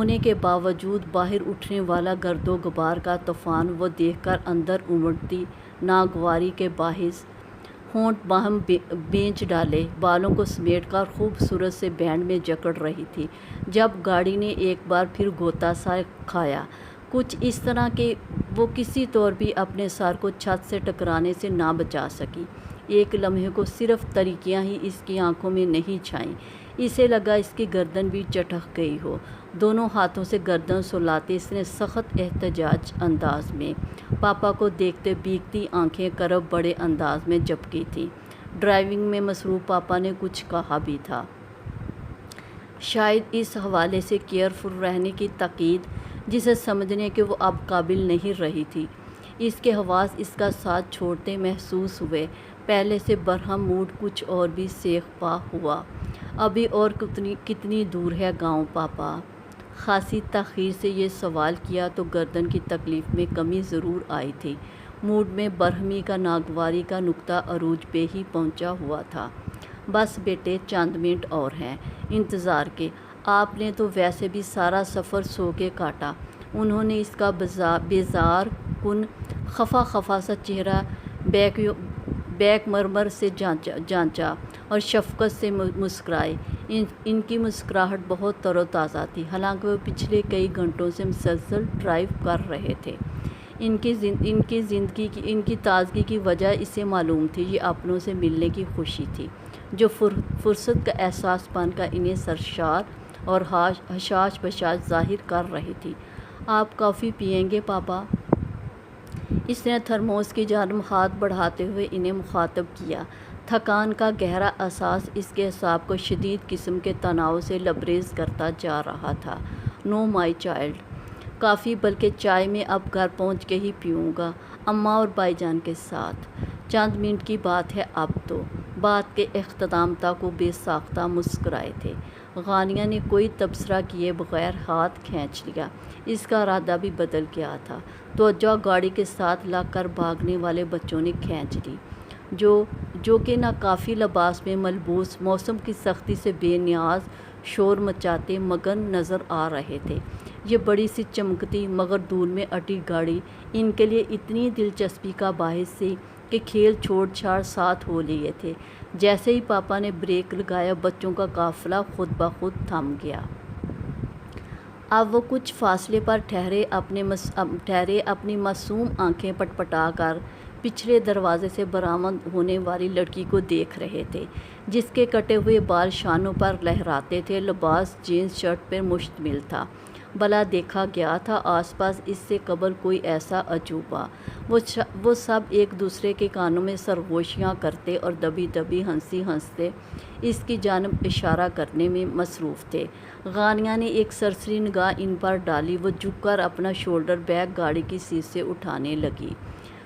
ہونے کے باوجود باہر اٹھنے والا گرد و غبار کا طوفان وہ دیکھ کر اندر امڑتی ناگواری کے باعث ہونٹ باہم بھینچ ڈالے، بالوں کو سمیٹ کر خوبصورت سے بینڈ میں جکڑ رہی تھی جب گاڑی نے ایک بار پھر غوطہ سا کھایا، کچھ اس طرح کہ وہ کسی طور بھی اپنے سر کو چھت سے ٹکرانے سے نہ بچا سکی۔ ایک لمحے کو صرف تاریکیاں ہی اس کی آنکھوں میں نہیں چھائیں، اسے لگا اس کی گردن بھی چٹک گئی ہو۔ دونوں ہاتھوں سے گردن سلاتے اس نے سخت احتجاج انداز میں پاپا کو دیکھتے بھیگتی آنکھیں کرب بڑے انداز میں جھپکی تھیں۔ ڈرائیونگ میں مصروف پاپا نے کچھ کہا بھی تھا، شاید اس حوالے سے کیئرفل رہنے کی تاکید جسے سمجھنے کے وہ اب قابل نہیں رہی تھی۔ اس کے حواس اس کا ساتھ چھوڑتے محسوس ہوئے، پہلے سے برہم موڈ کچھ اور بھی سیخ پا ہوا۔ ابھی اور کتنی دور ہے گاؤں پاپا؟ خاصی تاخیر سے یہ سوال کیا تو گردن کی تکلیف میں کمی ضرور آئی تھی۔ موڈ میں برہمی کا ناگواری کا نقطہ عروج پہ ہی پہنچا ہوا تھا۔ بس بیٹے چند منٹ اور ہیں انتظار کے، آپ نے تو ویسے بھی سارا سفر سو کے کاٹا۔ انہوں نے اس کا بیزار کن خفا خفا سا چہرہ بیک مرمر سے جانچا اور شفقت سے مسکرائے۔ ان کی مسکراہٹ بہت تر و تازہ تھی، حالانکہ وہ پچھلے کئی گھنٹوں سے مسلسل ڈرائیو کر رہے تھے۔ ان کی تازگی کی وجہ اسے معلوم تھی، یہ اپنوں سے ملنے کی خوشی تھی جو فرصت کا احساس بن کر انہیں سرشار اور حشاش بشاش ظاہر کر رہی تھی۔ آپ کافی پئیں گے پاپا؟ اس نے تھرموس کی جانب ہاتھ بڑھاتے ہوئے انہیں مخاطب کیا۔ تھکان کا گہرا احساس اس کے اعصاب کو شدید قسم کے تناؤ سے لبریز کرتا جا رہا تھا۔ نو مائی چائلڈ، کافی بلکہ چائے میں اب گھر پہنچ کے ہی پیوں گا، اماں اور بھائی جان کے ساتھ۔ چند منٹ کی بات ہے اب تو۔ بات کے اختتام تک وہ بے ساختہ مسکرائے تھے۔ غانیہ نے کوئی تبصرہ کیے بغیر ہاتھ کھینچ لیا، اس کا ارادہ بھی بدل گیا تھا۔ توجہ گاڑی کے ساتھ لگ کر بھاگنے والے بچوں نے کھینچ لی، جو کہ ناکافی لباس میں ملبوس، موسم کی سختی سے بے نیاز شور مچاتے مگن نظر آ رہے تھے۔ یہ بڑی سی چمکتی مگر دھول میں اٹی گاڑی ان کے لیے اتنی دلچسپی کا باعث تھی کہ کھیل چھوڑ چھاڑ ساتھ ہو لیے تھے۔ جیسے ہی پاپا نے بریک لگایا، بچوں کا قافلہ خود بخود تھم گیا۔ اب وہ کچھ فاصلے پر ٹھہرے اپنی معصوم آنکھیں پٹپٹا کر پچھلے دروازے سے برآمد ہونے والی لڑکی کو دیکھ رہے تھے، جس کے کٹے ہوئے بال شانوں پر لہراتے تھے۔ لباس جینز شرٹ پر مشتمل تھا۔ بھلا دیکھا گیا تھا آس پاس اس سے قبل کوئی ایسا عجوبہ؟ وہ سب ایک دوسرے کے کانوں میں سرگوشیاں کرتے اور دبی دبی ہنستے اس کی جانب اشارہ کرنے میں مصروف تھے۔ غانیہ نے ایک سرسری نگاہ ان پر ڈالی، وہ جھک کر اپنا شولڈر بیگ گاڑی کی سیٹ سے اٹھانے لگی۔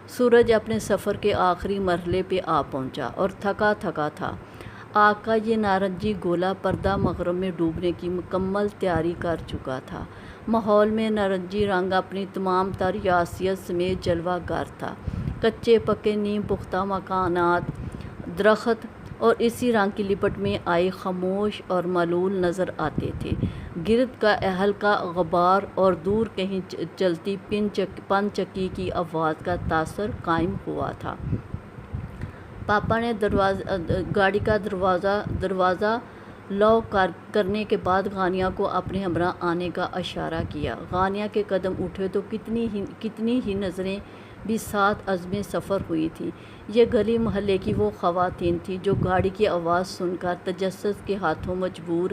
سورج اپنے سفر کے آخری مرحلے پہ آ پہنچا اور تھکا تھا۔ آگ کا یہ نارنجی گولا پردہ مغرب میں ڈوبنے کی مکمل تیاری کر چکا تھا۔ ماحول میں نارنجی رنگ اپنی تمام تر یاسیت سمیت جلوہ گر تھا۔ کچے پکے نیم پختہ مکانات، درخت اور اسی رنگ کی لپٹ میں آئے خاموش اور ملول نظر آتے تھے۔ گرد کا ہلکا غبار اور دور کہیں چلتی پن چکی کی آواز کا تاثر قائم ہوا تھا۔ پاپا نے گاڑی کا دروازہ لاک کرنے کے بعد غانیہ کو اپنے ہمراہ آنے کا اشارہ کیا۔ غانیہ کے قدم اٹھے تو کتنی ہی نظریں بھی ساتھ عزم سفر ہوئی تھی۔ یہ گلی محلے کی وہ خواتین تھیں جو گاڑی کی آواز سن کر تجسس کے ہاتھوں مجبور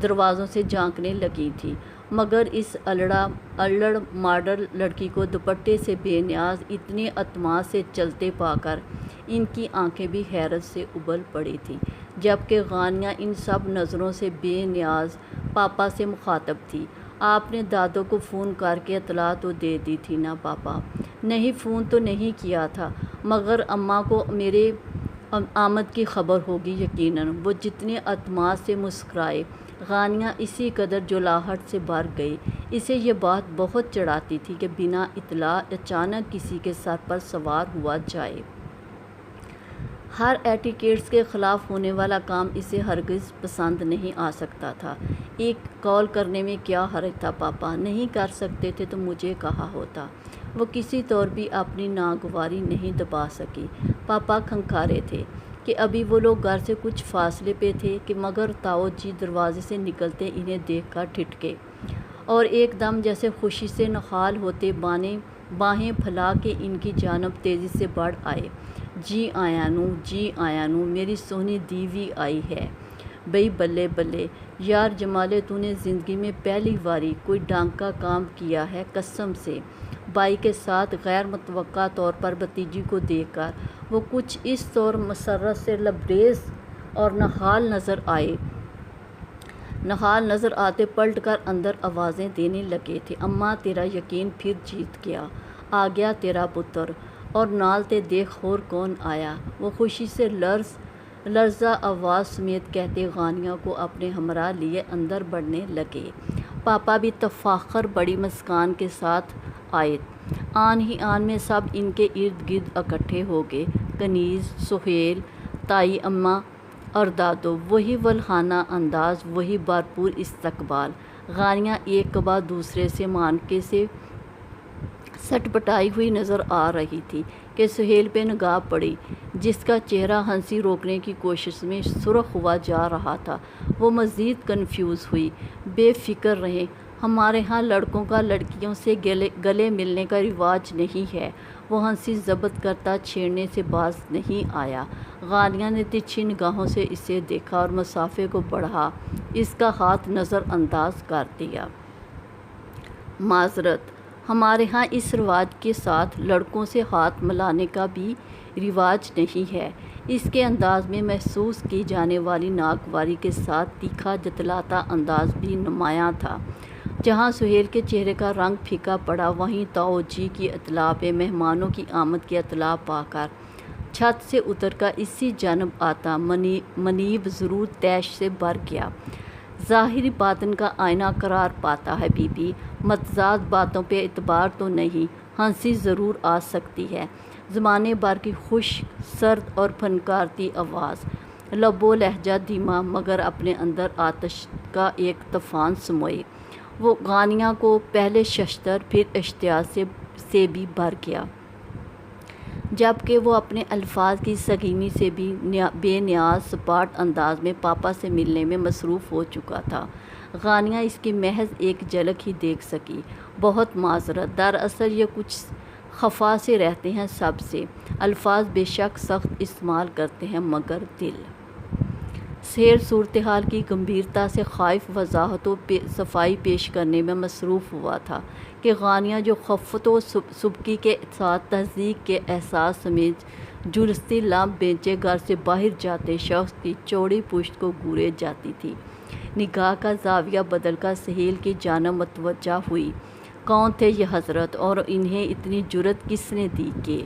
دروازوں سے جھانکنے لگی تھیں، مگر اس الڑ ماڈل لڑکی کو دوپٹے سے بے نیاز اتنے اعتماد سے چلتے پا کر ان کی آنکھیں بھی حیرت سے ابل پڑی تھیں، جبکہ غانیہ ان سب نظروں سے بے نیاز پاپا سے مخاطب تھی۔ آپ نے دادو کو فون کر کے اطلاع تو دے دی تھی نا پاپا؟ نہیں، فون تو نہیں کیا تھا، مگر اماں کو میرے آمد کی خبر ہوگی یقیناً۔ وہ جتنے اعتماد سے مسکرائے، غانیہ اسی قدر جولاہٹ سے بھر گئی۔ اسے یہ بات بہت چڑھاتی تھی کہ بنا اطلاع اچانک کسی کے سر پر سوار ہوا جائے۔ ہر ایٹیکیٹس کے خلاف ہونے والا کام اسے ہرگز پسند نہیں آ سکتا تھا۔ ایک کال کرنے میں کیا حرج تھا پاپا؟ نہیں کر سکتے تھے تو مجھے کہا ہوتا۔ وہ کسی طور بھی اپنی ناگواری نہیں دبا سکی۔ پاپا کھنکھارے تھے کہ ابھی وہ لوگ گھر سے کچھ فاصلے پہ تھے کہ مگر تاؤ جی دروازے سے نکلتے انہیں دیکھ کر ٹھٹکے اور ایک دم جیسے خوشی سے نہال ہوتے باہیں پھیلا کے ان کی جانب تیزی سے بڑھ آئے۔ جی آیا نو، جی آیا نو، میری سونی دیوی آئی ہے۔ بھئی بلے بلے، یار جمالے تو نے زندگی میں پہلی باری کوئی ڈانکا کام کیا ہے قسم سے۔ بائی کے ساتھ غیر متوقع طور پر بھتیجی کو دیکھ کر وہ کچھ اس طور مسرت سے لبریز اور نہال نظر آتے پلٹ کر اندر آوازیں دینے لگے تھے۔ اماں تیرا یقین پھر جیت گیا، آ گیا تیرا پتر، اور نال تے دیکھ اور کون آیا، وہ خوشی سے لرزہ آواز سمیت کہتے غانیہ کو اپنے ہمراہ لیے اندر بڑھنے لگے۔ پاپا بھی تفاخر بڑی مسکان کے ساتھ آئے۔ آن ہی آن میں سب ان کے ارد گرد اکٹھے ہو گئے۔ کنیز، سہیل، تائی اماں اور دادو، وہی ولہانہ انداز، وہی بھرپور استقبال۔ غانیہ ایک کے بعد دوسرے سے مانکے سے سٹپٹائی ہوئی نظر آ رہی تھی کہ سہیل پہ نگاہ پڑی، جس کا چہرہ ہنسی روکنے کی کوشش میں سرخ ہوا جا رہا تھا۔ وہ مزید کنفیوز ہوئی۔ بے فکر رہیں، ہمارے ہاں لڑکوں کا لڑکیوں سے گلے ملنے کا رواج نہیں ہے۔ وہ ہنسی ضبط کرتا چھیڑنے سے باز نہیں آیا۔ غانیہ نے ترچھی نگاہوں سے اسے دیکھا اور مسافے کو بڑھا اس کا ہاتھ نظر انداز کر دیا۔ معذرت، ہمارے ہاں اس رواج کے ساتھ لڑکوں سے ہاتھ ملانے کا بھی رواج نہیں ہے۔ اس کے انداز میں محسوس کی جانے والی ناگواری کے ساتھ تیکھا جتلاتا انداز بھی نمایاں تھا۔ جہاں سہیل کے چہرے کا رنگ پھیکا پڑا، وہیں تاؤ جی کی اطلاع پہ مہمانوں کی آمد کی اطلاع پا کر چھت سے اتر کر اسی جانب آتا منیب ضرور طیش سے بھر گیا۔ ظاہری باطن کا آئینہ قرار پاتا ہے بی بی، متضاد باتوں پہ اعتبار تو نہیں، ہنسی ضرور آ سکتی ہے۔ زمانے بھر کی خشک، سرد اور پھنکارتی آواز، لب و لہجہ دھیما مگر اپنے اندر آتش کا ایک طوفان سموئے، وہ غانیہ کو پہلے ششدر پھر اشتیاق سے بھی بھر گیا، جبکہ وہ اپنے الفاظ کی سنگینی سے بھی بے نیاز سپاٹ انداز میں پاپا سے ملنے میں مصروف ہو چکا تھا۔ غانیہ اس کی محض ایک جھلک ہی دیکھ سکی۔ بہت معذرت، دراصل یہ کچھ خفا سے رہتے ہیں سب سے، الفاظ بے شک سخت استعمال کرتے ہیں مگر دل۔ سہیل صورتحال کی گمبھیرتا سے خائف وضاحت و صفائی پیش کرنے میں مصروف ہوا تھا کہ غانیہ جو خفت و سبکی کے ساتھ تصدیق کے احساس سمیت جھلستی لمب بینچے گھر سے باہر جاتے شخص کی چوڑی پشت کو گورے جاتی تھی، نگاہ کا زاویہ بدل کر سہیل کی جانب متوجہ ہوئی۔ کون تھے یہ حضرت اور انہیں اتنی جرأت کس نے دی کہ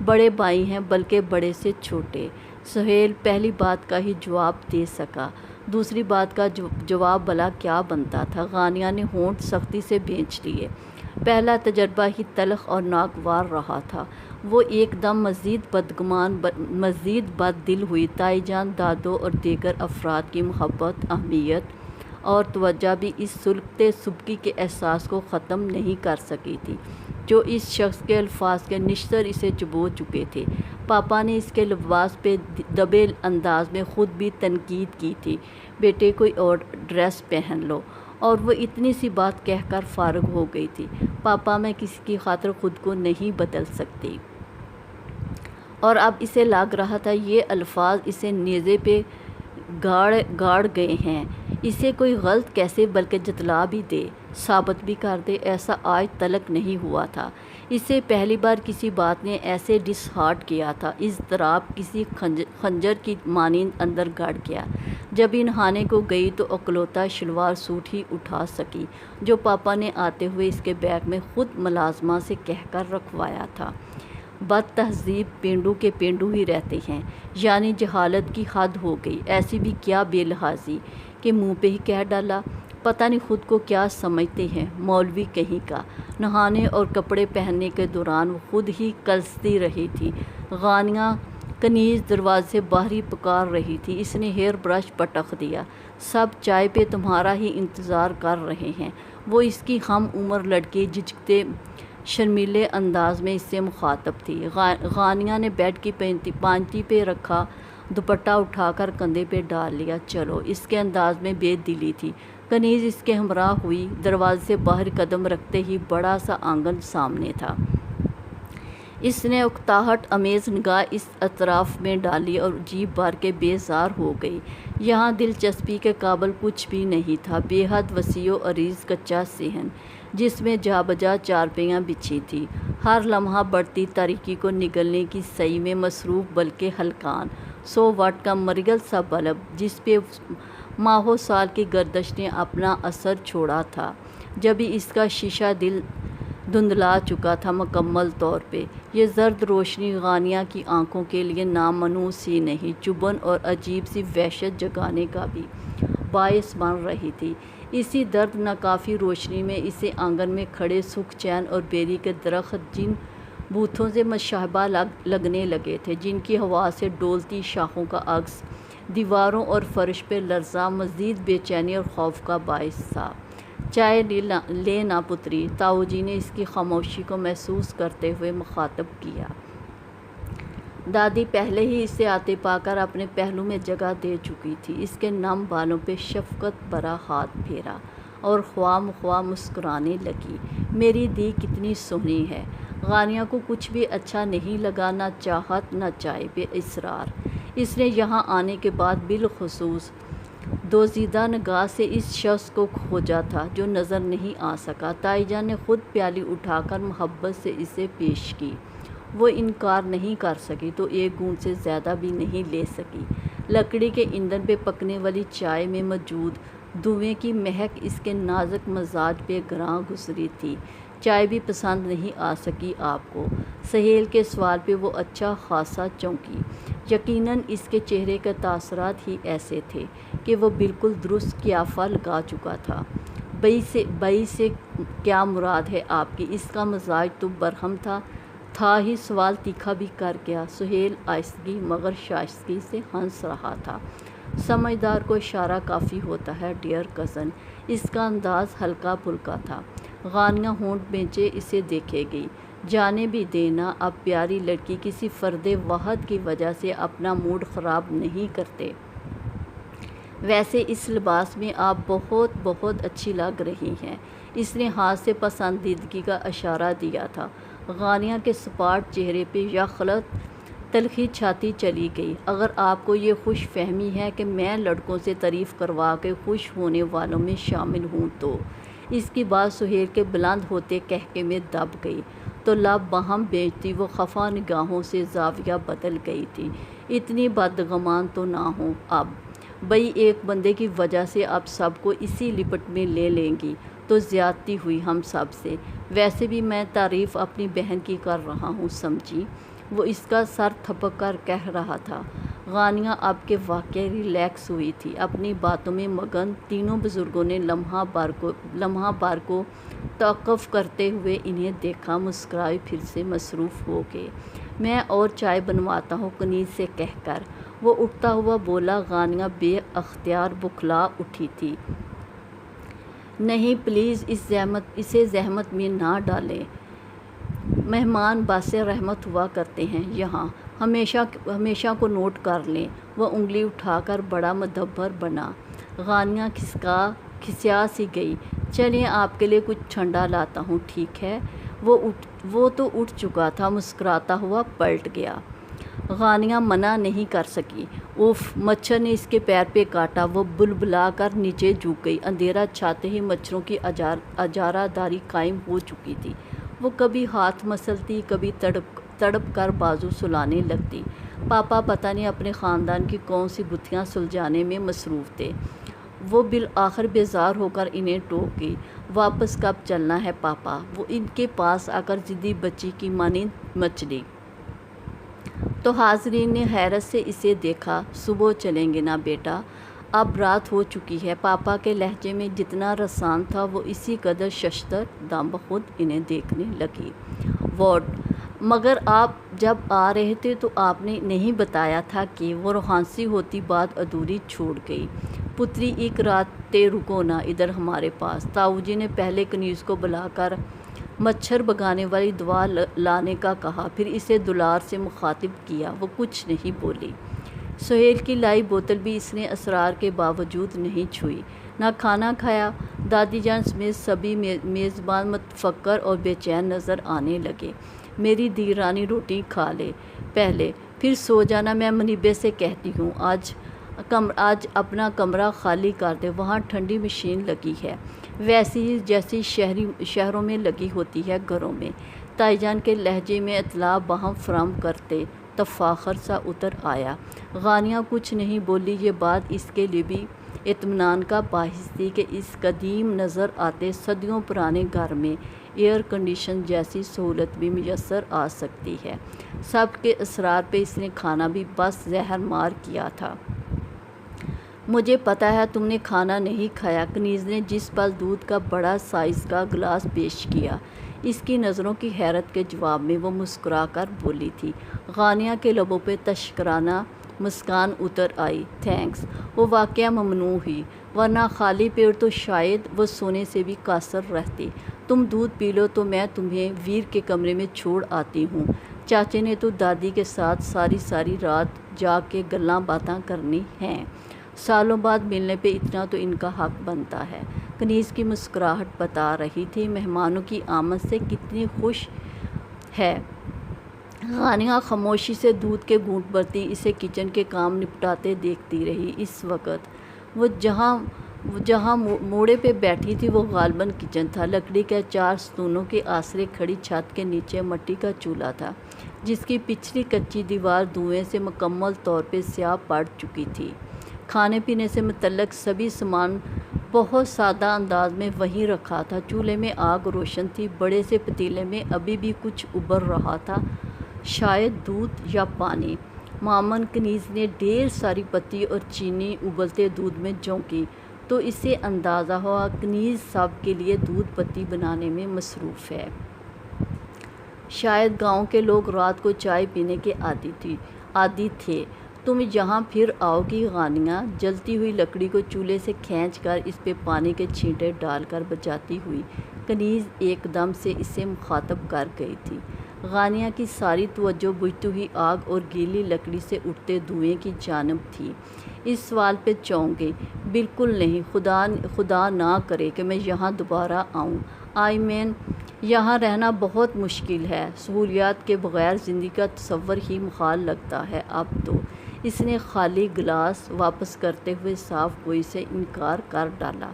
بڑے بھائی ہیں بلکہ بڑے سے چھوٹے؟ سہیل پہلی بات کا ہی جواب دے سکا، دوسری بات کا جواب بھلا کیا بنتا تھا؟ غانیہ نے ہونٹ سختی سے بھینچ لیے۔ پہلا تجربہ ہی تلخ اور ناگوار رہا تھا۔ وہ ایک دم مزید بد دل ہوئی۔ تائی جان، دادو اور دیگر افراد کی محبت، اہمیت اور توجہ بھی اس سلگتے سبکی کے احساس کو ختم نہیں کر سکی تھی جو اس شخص کے الفاظ کے نشتر اسے چبو چکے تھے۔ پاپا نے اس کے لباس پہ دبے انداز میں خود بھی تنقید کی تھی، بیٹے کوئی اور ڈریس پہن لو، اور وہ اتنی سی بات کہہ کر فارغ ہو گئی تھی۔ پاپا میں کسی کی خاطر خود کو نہیں بدل سکتی۔ اور اب اسے لگ رہا تھا یہ الفاظ اسے نیزے پہ گاڑ گئے ہیں، اسے کوئی غلط کیسے بلکہ جتلا بھی دے، ثابت بھی کر دے۔ ایسا آج تلک نہیں ہوا تھا۔ اسے پہلی بار کسی بات نے ایسے ڈس ہارٹ کیا تھا، اضطراب کسی خنجر کی مانند اندر گڑ گیا۔ جب یہ نہانے کو گئی تو اکلوتا شلوار سوٹ ہی اٹھا سکی جو پاپا نے آتے ہوئے اس کے بیگ میں خود ملازمہ سے کہہ کر رکھوایا تھا۔ بد تہذیب پینڈو کے پینڈو ہی رہتے ہیں، یعنی جہالت کی حد ہو گئی۔ ایسی بھی کیا بے لحاظی کہ منہ پہ ہی کہہ ڈالا۔ پتہ نہیں خود کو کیا سمجھتے ہیں، مولوی کہیں کا۔ نہانے اور کپڑے پہننے کے دوران وہ خود ہی کلستی رہی تھی۔ غانیہ کنیز دروازے سے باہر ہی پکار رہی تھی۔ اس نے ہیئر برش پٹخ دیا۔ سب چائے پہ تمہارا ہی انتظار کر رہے ہیں۔ وہ اس کی ہم عمر لڑکی جھجکتے شرمیلے انداز میں اس سے مخاطب تھی۔ غانیہ نے بیڈ کی پانتی پہ رکھا دوپٹہ اٹھا کر کندھے پہ ڈال لیا۔ چلو، اس کے انداز میں بے دلی تھی۔ کنیز اس کے ہمراہ ہوئی۔ دروازے سے باہر قدم رکھتے ہی بڑا سا آنگن سامنے تھا۔ اس نے اکتاہٹ آمیز نگاہ اس اطراف میں ڈالی اور جیب بھر کے بیزار ہو گئی۔ یہاں دلچسپی کے قابل کچھ بھی نہیں تھا۔ بے حد وسیع و عریض کچا صحن، جس میں جا بجا چارپائیاں بچھی تھیں، ہر لمحہ بڑھتی تاریکی کو نگلنے کی سعی میں مصروف، بلکہ ہلکان 100 واٹ کا مرگل سا بلب، جس پہ ماہوں سال کی گردش نے اپنا اثر چھوڑا تھا، جبھی اس کا شیشہ دل دھندلا چکا تھا مکمل طور پہ۔ یہ زرد روشنی غانیہ کی آنکھوں کے لیے نامنوس سی نہیں، چبھن اور عجیب سی وحشت جگانے کا بھی باعث بن رہی تھی۔ اسی درد ناکافی روشنی میں اسے آنگن میں کھڑے سکھ چین اور بیری کے درخت جن بوتھوں سے مشابہ لگنے لگے تھے، جن کی ہوا سے ڈولتی شاخوں کا عکس دیواروں اور فرش پہ لرزاں مزید بے چینی اور خوف کا باعث تھا۔ چائے لے نا پتری، تاؤ جی نے اس کی خاموشی کو محسوس کرتے ہوئے مخاطب کیا۔ دادی پہلے ہی اسے آتے پا کر اپنے پہلو میں جگہ دے چکی تھی۔ اس کے نم بالوں پہ شفقت بھرا ہاتھ پھیرا اور خواہ مخواہ مسکرانے لگی۔ میری دی کتنی سونی ہے۔ غانیہ کو کچھ بھی اچھا نہیں لگا، نہ چاہت نہ چائے پہ اصرار۔ اس نے یہاں آنے کے بعد بالخصوص دوزیدہ نگاہ سے اس شخص کو کھوجا تھا جو نظر نہیں آ سکا۔ تائی جان نے خود پیالی اٹھا کر محبت سے اسے پیش کی۔ وہ انکار نہیں کر سکی تو ایک گھونٹ سے زیادہ بھی نہیں لے سکی۔ لکڑی کے ایندھن پہ پکنے والی چائے میں موجود دھویں کی مہک اس کے نازک مزاج پہ گراں گزری تھی۔ چائے بھی پسند نہیں آ سکی آپ کو؟ سہیل کے سوال پہ وہ اچھا خاصا چونکی۔ یقیناً اس کے چہرے کے تاثرات ہی ایسے تھے کہ وہ بالکل درست قیافہ لگا چکا تھا۔ بئی سے کیا مراد ہے آپ کی؟ اس کا مزاج تو برہم تھا ہی، سوال تیکھا بھی کر گیا۔ سہیل آہستگی مگر شائستگی سے ہنس رہا تھا۔ سمجھدار کو اشارہ کافی ہوتا ہے ڈیئر کزن۔ اس کا انداز ہلکا پھلکا تھا۔ غانیہ ہونٹ بھینچے اسے دیکھے گئی۔ جانے بھی دینا، اب پیاری لڑکی کسی فرد واحد کی وجہ سے اپنا موڈ خراب نہیں کرتے۔ ویسے اس لباس میں آپ بہت بہت اچھی لگ رہی ہیں۔ اس نے ہاتھ سے پسندیدگی کا اشارہ دیا تھا۔ غانیہ کے سپاٹ چہرے پہ یکخلط تلخی چھاتی چلی گئی۔ اگر آپ کو یہ خوش فہمی ہے کہ میں لڑکوں سے تعریف کروا کے خوش ہونے والوں میں شامل ہوں تو۔ اس کی بات سہیل کے بلند ہوتے قہقہے میں دب گئی تو لب باہم بھیجتی وہ خفا نگاہوں سے زاویہ بدل گئی تھی۔ اتنی بدگمان تو نہ ہوں اب۔ بئی ایک بندے کی وجہ سے آپ سب کو اسی لپٹ میں لے لیں گی تو زیادتی ہوئی ہم سب سے۔ ویسے بھی میں تعریف اپنی بہن کی کر رہا ہوں، سمجھی؟ وہ اس کا سر تھپک کر کہہ رہا تھا۔ غانیہ اب کے واقعی ریلیکس ہوئی تھی، اپنی باتوں میں مگن۔ تینوں بزرگوں نے لمحہ بھر کو توقف کرتے ہوئے انہیں دیکھا، مسکرائے، پھر سے مصروف ہو گئے۔ میں اور چائے بنواتا ہوں کنیز سے کہہ کر وہ اٹھتا ہوا بولا۔ غانیہ بے اختیار بکھلا اٹھی تھی۔ نہیں پلیز، اسے زحمت میں نہ ڈالیں۔ مہمان باعث رحمت ہوا کرتے ہیں یہاں، ہمیشہ کو نوٹ کر لیں۔ وہ انگلی اٹھا کر بڑا مدبر بنا۔ غانیہ کھسیا سی گئی۔ چلیں آپ کے لیے کچھ ٹھنڈا لاتا ہوں، ٹھیک ہے؟ وہ تو اٹھ چکا تھا، مسکراتا ہوا پلٹ گیا۔ غانیہ منع نہیں کر سکی۔ اوف، مچھر نے اس کے پیر پہ کاٹا۔ وہ بلبلا کر نیچے جھک گئی۔ اندھیرا چھاتے ہی مچھروں کی اجارہ داری قائم ہو چکی تھی۔ وہ کبھی ہاتھ مسلتی، کبھی تڑپ کر بازو سلانے لگتی۔ پاپا پتہ نہیں اپنے خاندان کی کون سی گتھیاں سلجھانے میں مصروف تھے۔ وہ بالآخر بیزار ہو کر انہیں ٹوک گئی۔ واپس کب چلنا ہے پاپا؟ وہ ان کے پاس آ کر ضدی بچی کی مانند مچلی۔ تو حاضرین نے حیرت سے اسے دیکھا۔ صبح چلیں گے نا بیٹا، اب رات ہو چکی ہے۔ پاپا کے لہجے میں جتنا رسان تھا وہ اسی قدر ششدر دم بخود انہیں دیکھنے لگی۔ واٹ مگر آپ جب آ رہے تھے تو آپ نے نہیں بتایا تھا کہ وہ روحانسی ہوتی بات ادھوری چھوڑ گئی۔ پتری ایک رات تے رکو نا ادھر ہمارے پاس۔ تاؤ جی نے پہلے کنیز کو بلا کر مچھر بھگانے والی دوا لانے کا کہا، پھر اسے دلار سے مخاطب کیا۔ وہ کچھ نہیں بولی۔ سہیل کی لائی بوتل بھی اس نے اسرار کے باوجود نہیں چھوئی، نہ کھانا کھایا۔ دادی جان سمیت سبھی میزبان متفکر اور بے چین نظر آنے لگے۔ میری دی رانی روٹی کھا لے پہلے، پھر سو جانا، میں منیبے سے کہتی ہوں آج اپنا کمرہ خالی کر دے، وہاں ٹھنڈی مشین لگی ہے، ویسی ہی جیسی شہروں میں لگی ہوتی ہے گھروں میں۔ تائی جان کے لہجے میں اطلاع باہم فراہم کرتے تفاخر سا اتر آیا۔ غانیہ کچھ نہیں بولی۔ یہ بات اس کے لیے بھی اطمینان کا باعث تھی کہ اس قدیم نظر آتے صدیوں پرانے گھر میں ایئر کنڈیشن جیسی سہولت بھی میسر آ سکتی ہے۔ سب کے اصرار پہ اس نے کھانا بھی بس زہر مار کیا تھا۔ مجھے پتہ ہے تم نے کھانا نہیں کھایا۔ کنیز نے جس پل دودھ کا بڑا سائز کا گلاس پیش کیا، اس کی نظروں کی حیرت کے جواب میں وہ مسکرا کر بولی تھی۔ غانیہ کے لبوں پہ تشکرانہ مسکان اتر آئی۔ تھینکس۔ وہ واقعہ ممنوع ہوئی، ورنہ خالی پیٹ تو شاید وہ سونے سے بھی قاصر رہتی۔ تم دودھ پی لو تو میں تمہیں ویر کے کمرے میں چھوڑ آتی ہوں۔ چاچے نے تو دادی کے ساتھ ساری رات جاگ کے گلاں باتاں کرنی ہیں۔ سالوں بعد ملنے پہ اتنا تو ان کا حق بنتا ہے۔ کنیز کی مسکراہٹ بتا رہی تھی مہمانوں کی آمد سے کتنی خوش ہے۔ غانیہ خاموشی سے دودھ کے گھونٹ بھرتی اسے کچن کے کام نپٹاتے دیکھتی رہی۔ اس وقت وہ جہاں موڑے پہ بیٹھی تھی وہ غالباً کچن تھا۔ لکڑی کے 4 ستونوں کے آسرے کھڑی چھت کے نیچے مٹی کا چولہا تھا، جس کی پچھلی کچی دیوار دھوئیں سے مکمل طور پہ سیاہ پڑ چکی تھی۔ کھانے پینے سے متعلق سبھی سامان بہت سادہ انداز میں وہیں رکھا تھا۔ چولہے میں آگ روشن تھی۔ بڑے سے پتیلے میں ابھی بھی کچھ ابل رہا تھا، شاید دودھ یا پانی۔ مامن کنیز نے ڈھیر ساری پتی اور چینی ابلتے دودھ میں جھونکی تو اسے اندازہ ہوا کنیز سب کے لیے دودھ پتی بنانے میں مصروف ہے۔ شاید گاؤں کے لوگ رات کو چائے پینے کے عادی تھے۔ تم یہاں پھر آؤ گی غانیہ؟ جلتی ہوئی لکڑی کو چولہے سے کھینچ کر اس پہ پانی کے چھینٹے ڈال کر بجاتی ہوئی کنیز ایک دم سے اسے مخاطب کر گئی تھی۔ غانیہ کی ساری توجہ بجھتی ہوئی آگ اور گیلی لکڑی سے اٹھتے دھوئیں کی جانب تھی۔ اس سوال پہ چونک گئی۔ بالکل نہیں، خدا نہ کرے کہ میں یہاں دوبارہ آؤں۔ یہاں رہنا بہت مشکل ہے۔ سہولیات کے بغیر زندگی کا تصور ہی محال لگتا ہے اب تو۔ اس نے خالی گلاس واپس کرتے ہوئے صاف گوئی سے انکار کر ڈالا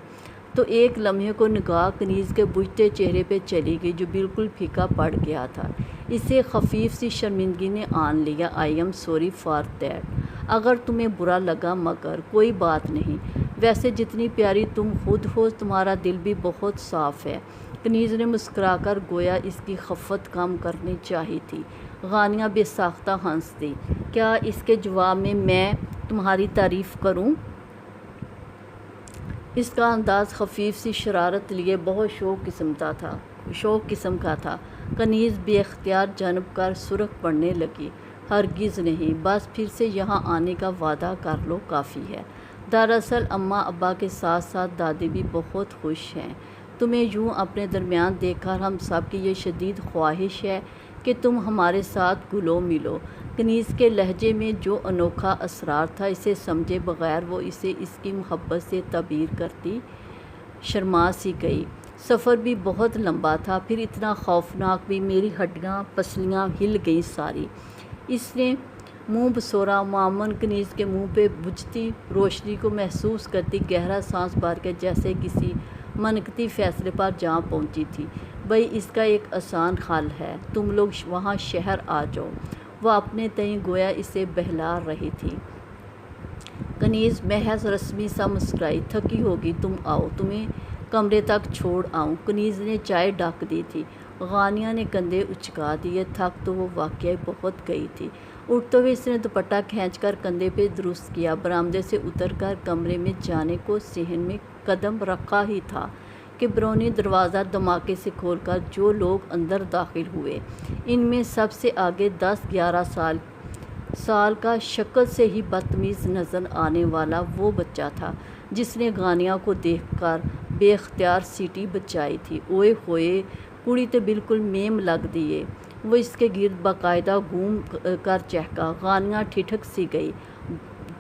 تو ایک لمحے کو نگاہ کنیز کے بجھتے چہرے پہ چلی گئی جو بالکل پھیکا پڑ گیا تھا۔ اسے خفیف سی شرمندگی نے آن لیا۔ I am sorry for that. اگر تمہیں برا لگا مگر کوئی بات نہیں۔ ویسے جتنی پیاری تم خود ہو تمہارا دل بھی بہت صاف ہے۔ کنیز نے مسکرا کر گویا اس کی خفت کم کرنی چاہی تھی۔ غانیہ بے ساختہ ہنس دی۔ کیا اس کے جواب میں تمہاری تعریف کروں؟ اس کا انداز خفیف سی شرارت لیے بہت شوق قسم کا تھا۔ کنیز بے اختیار جنب کر سرخ پڑنے لگی۔ ہرگز نہیں، بس پھر سے یہاں آنے کا وعدہ کر لو، کافی ہے۔ دراصل اماں ابا کے ساتھ ساتھ دادی بھی بہت خوش ہیں۔ تمہیں یوں اپنے درمیان دیکھ کر ہم سب کی یہ شدید خواہش ہے کہ تم ہمارے ساتھ گلو ملو۔ کنیز کے لہجے میں جو انوکھا اسرار تھا، اسے سمجھے بغیر وہ اسے اس کی محبت سے تعبیر کرتی شرما سی گئی۔ سفر بھی بہت لمبا تھا، پھر اتنا خوفناک بھی، میری ہڈیاں پسلیاں ہل گئیں ساری۔ اس نے منہ بسورا۔ مامن کنیز کے منہ پہ بجھتی روشنی کو محسوس کرتی گہرا سانس بھر کے جیسے کسی منقطع فیصلے پر جا پہنچی تھی۔ بھئی اس کا ایک آسان حل ہے، تم لوگ وہاں شہر آ جاؤ۔ وہ اپنے تئیں گویا اسے بہلا رہی تھی۔ کنیز محض رسمی سا مسکرائی۔ تھکی ہوگی، تم آؤ، تمہیں کمرے تک چھوڑ آؤں۔ کنیز نے چائے ڈھک دی تھی۔ غانیہ نے کندھے اچکا دیے۔ تھک تو وہ واقعی بہت گئی تھی۔ اٹھتے ہوئے اس نے دوپٹہ کھینچ کر کندھے پہ درست کیا۔ برآمدے سے اتر کر کمرے میں جانے کو صحن میں قدم رکھا ہی تھا کہ برونی دروازہ دھماکے سے کھول کر جو لوگ اندر داخل ہوئے، ان میں سب سے آگے 10-11 سال کا شکل سے ہی بدتمیز نظر آنے والا وہ بچہ تھا جس نے غانیہ کو دیکھ کر بے اختیار سیٹی بجائی تھی۔ اوئے ہوئے، کڑی تے بالکل میم لگ دیئے۔ وہ اس کے گرد باقاعدہ گھوم کر چہکا۔ غانیہ ٹھٹک سی گئی۔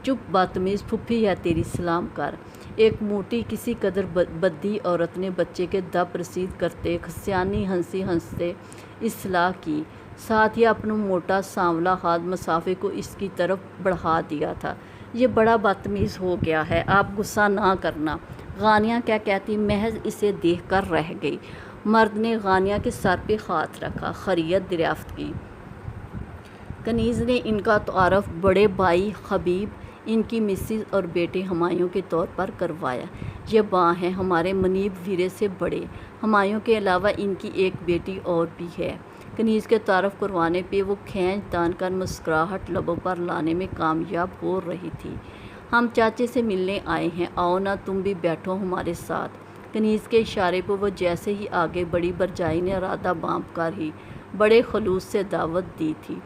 چپ بدتمیز، پھوپھی ہے تیری، سلام کر۔ ایک موٹی کسی قدر بدی عورت نے بچے کے دپ رسید کرتے خسیانی ہنستے اصلاح کی، ساتھ ہی اپنا موٹا سانولا ہاتھ مسافے کو اس کی طرف بڑھا دیا تھا۔ یہ بڑا بدتمیز ہو گیا ہے، آپ غصہ نہ کرنا۔ غانیہ کیا کہتی، محض اسے دیکھ کر رہ گئی۔ مرد نے غانیہ کے سر پہ ہاتھ رکھا، خیریت دریافت کی۔ کنیز نے ان کا تعارف بڑے بھائی حبیب، ان کی مسز اور بیٹے ہمایوں کے طور پر کروایا۔ یہ ماں ہیں ہمارے منیب ویرے سے بڑے۔ ہمایوں کے علاوہ ان کی ایک بیٹی اور بھی ہے۔ کنیز کے تعارف کروانے پہ وہ کھینچ تان کر مسکراہٹ لبوں پر لانے میں کامیاب ہو رہی تھی۔ ہم چاچے سے ملنے آئے ہیں، آؤ نا تم بھی بیٹھو ہمارے ساتھ۔ کنیز کے اشارے پہ وہ جیسے ہی آگے بڑھی، برجائی نے ارادہ بانپ کر ہی بڑے خلوص سے دعوت دی تھی۔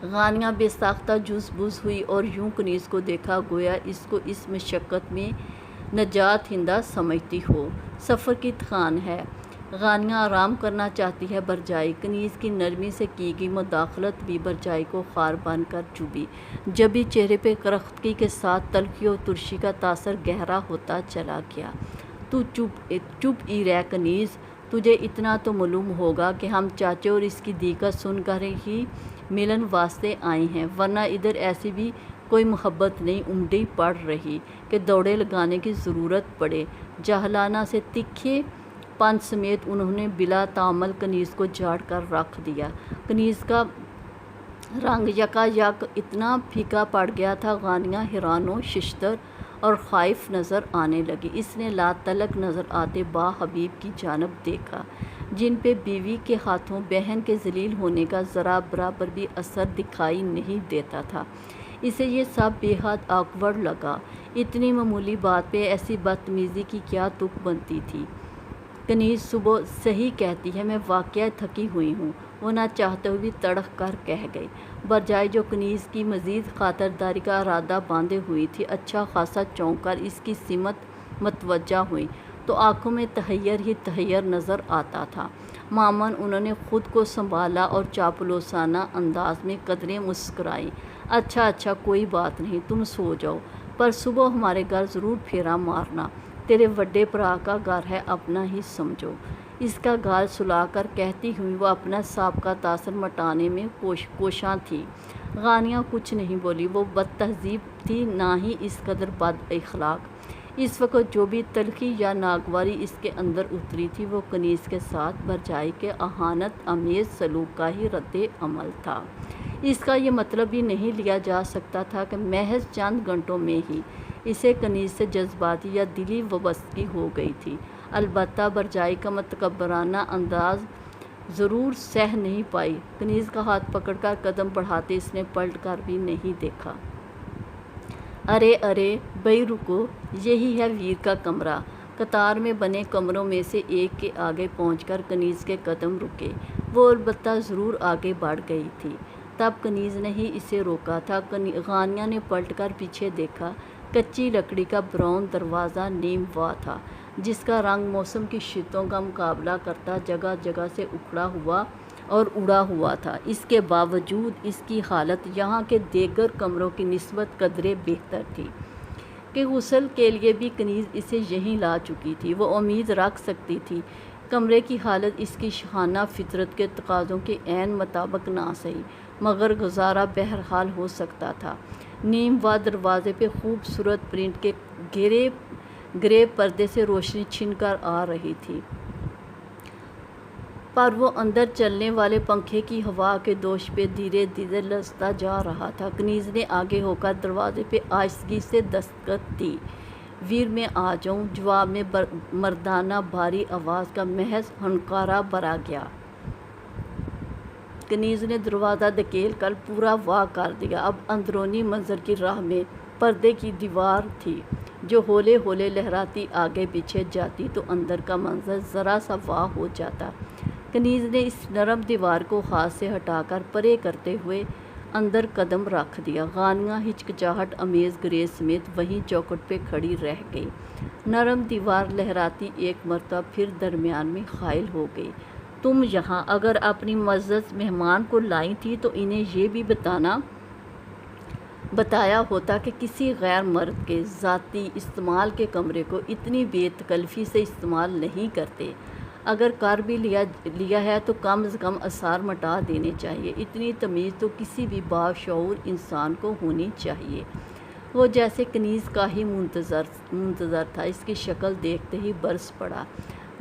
غانیہ بے ساختہ جز بز ہوئی اور یوں کنیز کو دیکھا گویا اس کو اس مشقت میں نجات دہندہ سمجھتی ہو۔ سفر کی تھکان ہے، غانیہ آرام کرنا چاہتی ہے۔ برجائی کنیز کی نرمی سے کی گئی مداخلت بھی برجائی کو خار بن کر چبھی، جبھی چہرے پہ کرختگی کے ساتھ تلخی و ترشی کا تاثر گہرا ہوتا چلا گیا۔ تو چپ ہی رہ کنیز، تجھے اتنا تو معلوم ہوگا کہ ہم چاچے اور اس کی دیگر سن کر ہی ملن واسطے آئے ہیں، ورنہ ادھر ایسی بھی کوئی محبت نہیں امڈی پڑ رہی کہ دوڑے لگانے کی ضرورت پڑے۔ جاہلانہ سے تیکھے پن سمیت انہوں نے بلا تعمل کنیز کو جھاڑ کر رکھ دیا۔ کنیز کا رنگ یکا یک اتنا پھیکا پڑ گیا تھا، غانیہ حیران و ششدر اور خائف نظر آنے لگی۔ اس نے لا تلک نظر آتے با حبیب کی جانب دیکھا، جن پہ بیوی کے ہاتھوں بہن کے ذلیل ہونے کا ذرا برابر بھی اثر دکھائی نہیں دیتا تھا۔ اسے یہ سب بے حد آکورڈ لگا۔ اتنی معمولی بات پہ ایسی بدتمیزی کی کیا تک بنتی تھی؟ کنیز صبح صحیح کہتی ہے، میں واقعہ تھکی ہوئی ہوں، وہ نہ چاہتے ہوئے بھی تڑک کر کہہ گئی۔ برجائی جو کنیز کی مزید خاطرداری کا ارادہ باندھے ہوئی تھی، اچھا خاصا چونک کر اس کی سمت متوجہ ہوئی تو آنکھوں میں تحیر ہی تحیر نظر آتا تھا۔ معمولاً انہوں نے خود کو سنبھالا اور چاپلوسانہ انداز میں قدرے مسکرائی۔ اچھا کوئی بات نہیں، تم سو جاؤ، پر صبح ہمارے گھر ضرور پھیرا مارنا، تیرے وڈے پرا کا گھر ہے، اپنا ہی سمجھو۔ اس کا گال سلا کر کہتی ہوئی وہ اپنا سابقہ تاثر مٹانے میں کوشاں تھی۔ غانیہ کچھ نہیں بولی، وہ بد تہذیب تھی نہ ہی اس قدر بد اخلاق۔ اس وقت جو بھی تلخی یا ناگواری اس کے اندر اتری تھی وہ کنیز کے ساتھ برجائی کے اہانت آمیز سلوک کا ہی رد عمل تھا۔ اس کا یہ مطلب بھی نہیں لیا جا سکتا تھا کہ محض چند گھنٹوں میں ہی اسے کنیز سے جذباتی یا دلی وابستگی ہو گئی تھی۔ البتہ برجائی کا متکبرانہ انداز ضرور سہ نہیں پائی۔ کنیز کا ہاتھ پکڑ کر قدم بڑھاتے اس نے پلٹ کر بھی نہیں دیکھا۔ ارے بھئی رکو، یہی ہے ویر کا کمرہ۔ قطار میں بنے کمروں میں سے ایک کے آگے پہنچ کر کنیز کے قدم رکے۔ وہ البتہ ضرور آگے بڑھ گئی تھی، تب کنیز نے ہی اسے روکا تھا۔ غانیہ نے پلٹ کر پیچھے دیکھا۔ کچی لکڑی کا براؤن دروازہ نیم وا تھا، جس کا رنگ موسم کی شدتوں کا مقابلہ کرتا جگہ جگہ سے اکھڑا ہوا اور اڑا ہوا تھا۔ اس کے باوجود اس کی حالت یہاں کے دیگر کمروں کی نسبت قدرے بہتر تھی کہ غسل کے لیے بھی کنیز اسے یہیں لا چکی تھی۔ وہ امید رکھ سکتی تھی کمرے کی حالت اس کی شاہانہ فطرت کے تقاضوں کے عین مطابق نہ سہی، مگر گزارا بہرحال ہو سکتا تھا۔ نیم وا دروازے پہ خوبصورت پرنٹ کے گرے پردے سے روشنی چھن کر آ رہی تھی، پر وہ اندر چلنے والے پنکھے کی ہوا کے دوش پہ دھیرے دھیرے لرزتا جا رہا تھا۔ کنیز نے آگے ہو کر دروازے پہ آہستگی سے دستک دی۔ ویر میں آ جاؤں، جواب میں مردانہ بھاری آواز کا محض ہنکارا بھرا گیا۔ کنیز نے دروازہ دھکیل کر پورا وا کر دیا۔ اب اندرونی منظر کی راہ میں پردے کی دیوار تھی، جو ہولے ہولے لہراتی آگے پیچھے جاتی تو اندر کا منظر ذرا سا واہ ہو جاتا۔ کنیز نے اس نرم دیوار کو ہاتھ سے ہٹا کر پرے کرتے ہوئے اندر قدم رکھ دیا۔ غانیہ ہچکچاہٹ امیز گریز سمیت وہیں چوکھٹ پہ کھڑی رہ گئی۔ نرم دیوار لہراتی ایک مرتبہ پھر درمیان میں حائل ہو گئی۔ تم یہاں اگر اپنی معزز مہمان کو لائی تھی تو انہیں یہ بھی بتایا ہوتا کہ کسی غیر مرد کے ذاتی استعمال کے کمرے کو اتنی بے تکلفی سے استعمال نہیں کرتے۔ اگر کر بھی لیا ہے تو کم از کم آثار مٹا دینے چاہیے۔ اتنی تمیز تو کسی بھی باشعور انسان کو ہونی چاہیے۔ وہ جیسے کنیز کا ہی منتظر تھا، اس کی شکل دیکھتے ہی برس پڑا۔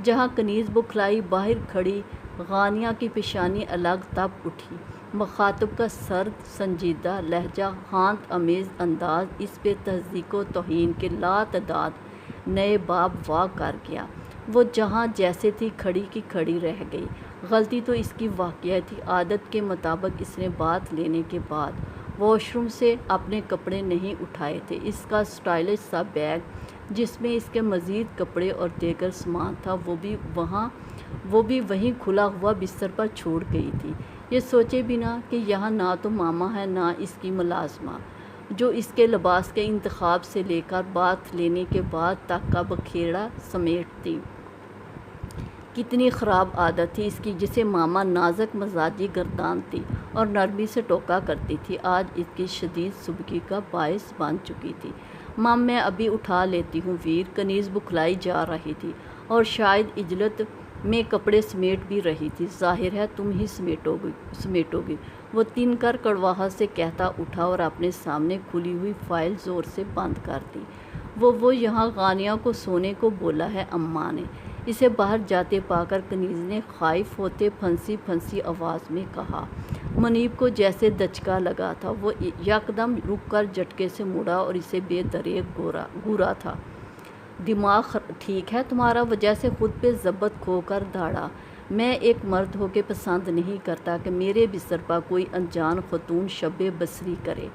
جہاں کنیز بکھلائی باہر کھڑی، غانیہ کی پیشانی الگ تب اٹھی۔ مخاطب کا سرد سنجیدہ لہجہ، ہانت امیز انداز اس پہ تہذیب و توہین کے لاتعداد نئے باب وا کر گیا۔ وہ جہاں جیسے تھی کھڑی کی کھڑی رہ گئی۔ غلطی تو اس کی واقعہ تھی۔ عادت کے مطابق اس نے بات لینے کے بعد واش روم سے اپنے کپڑے نہیں اٹھائے تھے۔ اس کا اسٹائلش سا بیگ جس میں اس کے مزید کپڑے اور دیگر سامان تھا وہ بھی وہیں کھلا ہوا بستر پر چھوڑ گئی تھی، یہ سوچے بنا کہ یہاں نہ تو ماما ہے نہ اس کی ملازمہ، جو اس کے لباس کے انتخاب سے لے کر بات لینے کے بعد تک کا بکھیڑا سمیٹتی۔ کتنی خراب عادت تھی اس کی، جسے ماما نازک مزاجی گردان تھی اور نرمی سے ٹوکا کرتی تھی، آج اس کی شدید زبکی کا باعث بن چکی تھی۔ مام میں ابھی اٹھا لیتی ہوں ویر۔ کنیز بکھلائی جا رہی تھی اور شاید عجلت میں کپڑے سمیٹ بھی رہی تھی۔ ظاہر ہے تم ہی سمیٹو گی، وہ تن کر کڑواہٹ سے کہتا اٹھا اور اپنے سامنے کھلی ہوئی فائل زور سے بند کر دی۔ وہ یہاں غانیہ کو سونے کو بولا ہے اماں نے، اسے باہر جاتے پا کر کنیز نے خائف ہوتے پھنسی آواز میں کہا۔ منیب کو جیسے دھچکا لگا تھا، وہ یکدم رک کر جھٹکے سے مڑا اور اسے بے دریغ گھورا تھا۔ دماغ ٹھیک ہے تمہارا؟ وہ جیسے خود پہ ضبط کھو کر دھاڑا۔ میں ایک مرد ہو کے پسند نہیں کرتا کہ میرے بستر پر کوئی انجان خاتون شب بسری کرے۔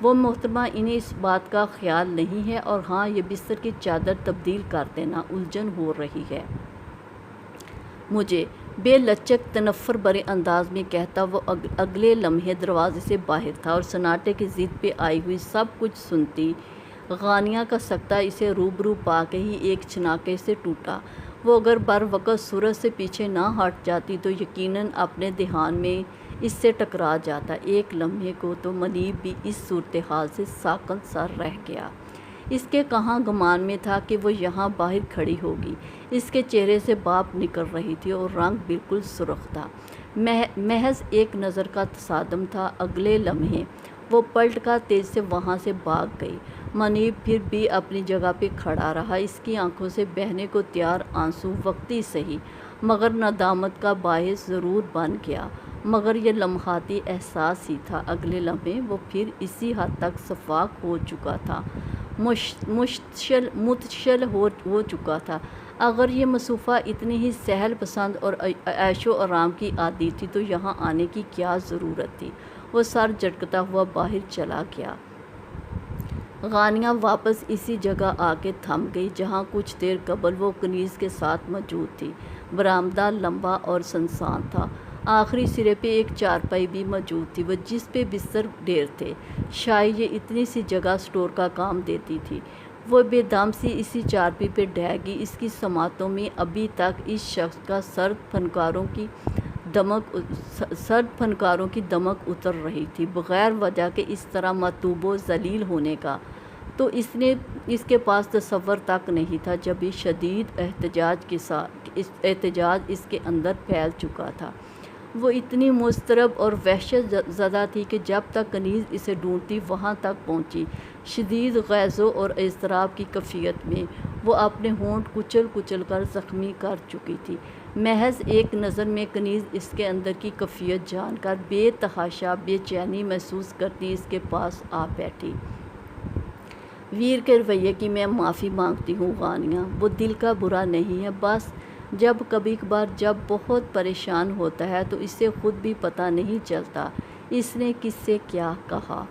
وہ محترمہ انہیں اس بات کا خیال نہیں ہے، اور ہاں یہ بستر کی چادر تبدیل کر دینا، الجھن ہو رہی ہے مجھے، بے لچک تنفر برے انداز میں کہتا وہ اگلے لمحے دروازے سے باہر تھا اور سناٹے کی ضد پہ آئی ہوئی سب کچھ سنتی۔ غانیہ کا سکتہ اسے روبرو پا کے ہی ایک چھناکے سے ٹوٹا۔ وہ اگر بر وقت سورج سے پیچھے نہ ہٹ جاتی تو یقیناً اپنے دھیان میں اس سے ٹکرا جاتا۔ ایک لمحے کو تو منیب بھی اس صورتحال سے ساکن سر رہ گیا۔ اس کے کہاں گمان میں تھا کہ وہ یہاں باہر کھڑی ہوگی۔ اس کے چہرے سے بھاپ نکل رہی تھی اور رنگ بالکل سرخ تھا۔ محض ایک نظر کا تصادم تھا۔ اگلے لمحے وہ پلٹ کر تیز سے وہاں سے بھاگ گئی۔ منیب پھر بھی اپنی جگہ پہ کھڑا رہا۔ اس کی آنکھوں سے بہنے کو تیار آنسو وقتی صحیح مگر ندامت کا باعث ضرور بن گیا، مگر یہ لمحاتی احساس ہی تھا۔ اگلے لمحے وہ پھر اسی حد تک شفاف ہو چکا تھا، متشل ہو چکا تھا۔ اگر یہ مصوفہ اتنی ہی سہل پسند اور عیش و آرام کی عادی تھی تو یہاں آنے کی کیا ضرورت تھی؟ وہ سر جھٹکتا ہوا باہر چلا گیا۔ غانیہ واپس اسی جگہ آ کے تھم گئی جہاں کچھ دیر قبل وہ کنیز کے ساتھ موجود تھی۔ برآمدہ لمبا اور سنسان تھا۔ آخری سرے پہ ایک چارپائی بھی موجود تھی، وہ جس پہ بستر ڈھیر تھے۔ شاید یہ اتنی سی جگہ اسٹور کا کام دیتی تھی۔ وہ بے دم سی اسی چارپائی پہ ڈھہ گئی۔ اس کی سماعتوں میں ابھی تک اس شخص کا سرد فنکاروں کی دمک اتر رہی تھی، بغیر وجہ کے اس طرح مطلوب و ذلیل ہونے کا تو اس کے پاس تصور تک نہیں تھا۔ جبھی شدید احتجاج اس کے اندر پھیل چکا تھا۔ وہ اتنی مضطرب اور وحشت زدہ تھی کہ جب تک کنیز اسے ڈھونڈتی وہاں تک پہنچی، شدید غیظ اور اضطراب کی کیفیت میں وہ اپنے ہونٹ کچل کچل کر زخمی کر چکی تھی۔ محض ایک نظر میں کنیز اس کے اندر کی کیفیت جان کر بے تحاشا بے چینی محسوس کرتی اس کے پاس آ بیٹھی۔ ویر کے رویے کی میں معافی مانگتی ہوں غانیہ، وہ دل کا برا نہیں ہے، بس جب کبھی کبھار جب بہت پریشان ہوتا ہے تو اسے خود بھی پتہ نہیں چلتا اس نے کس سے کیا کہا۔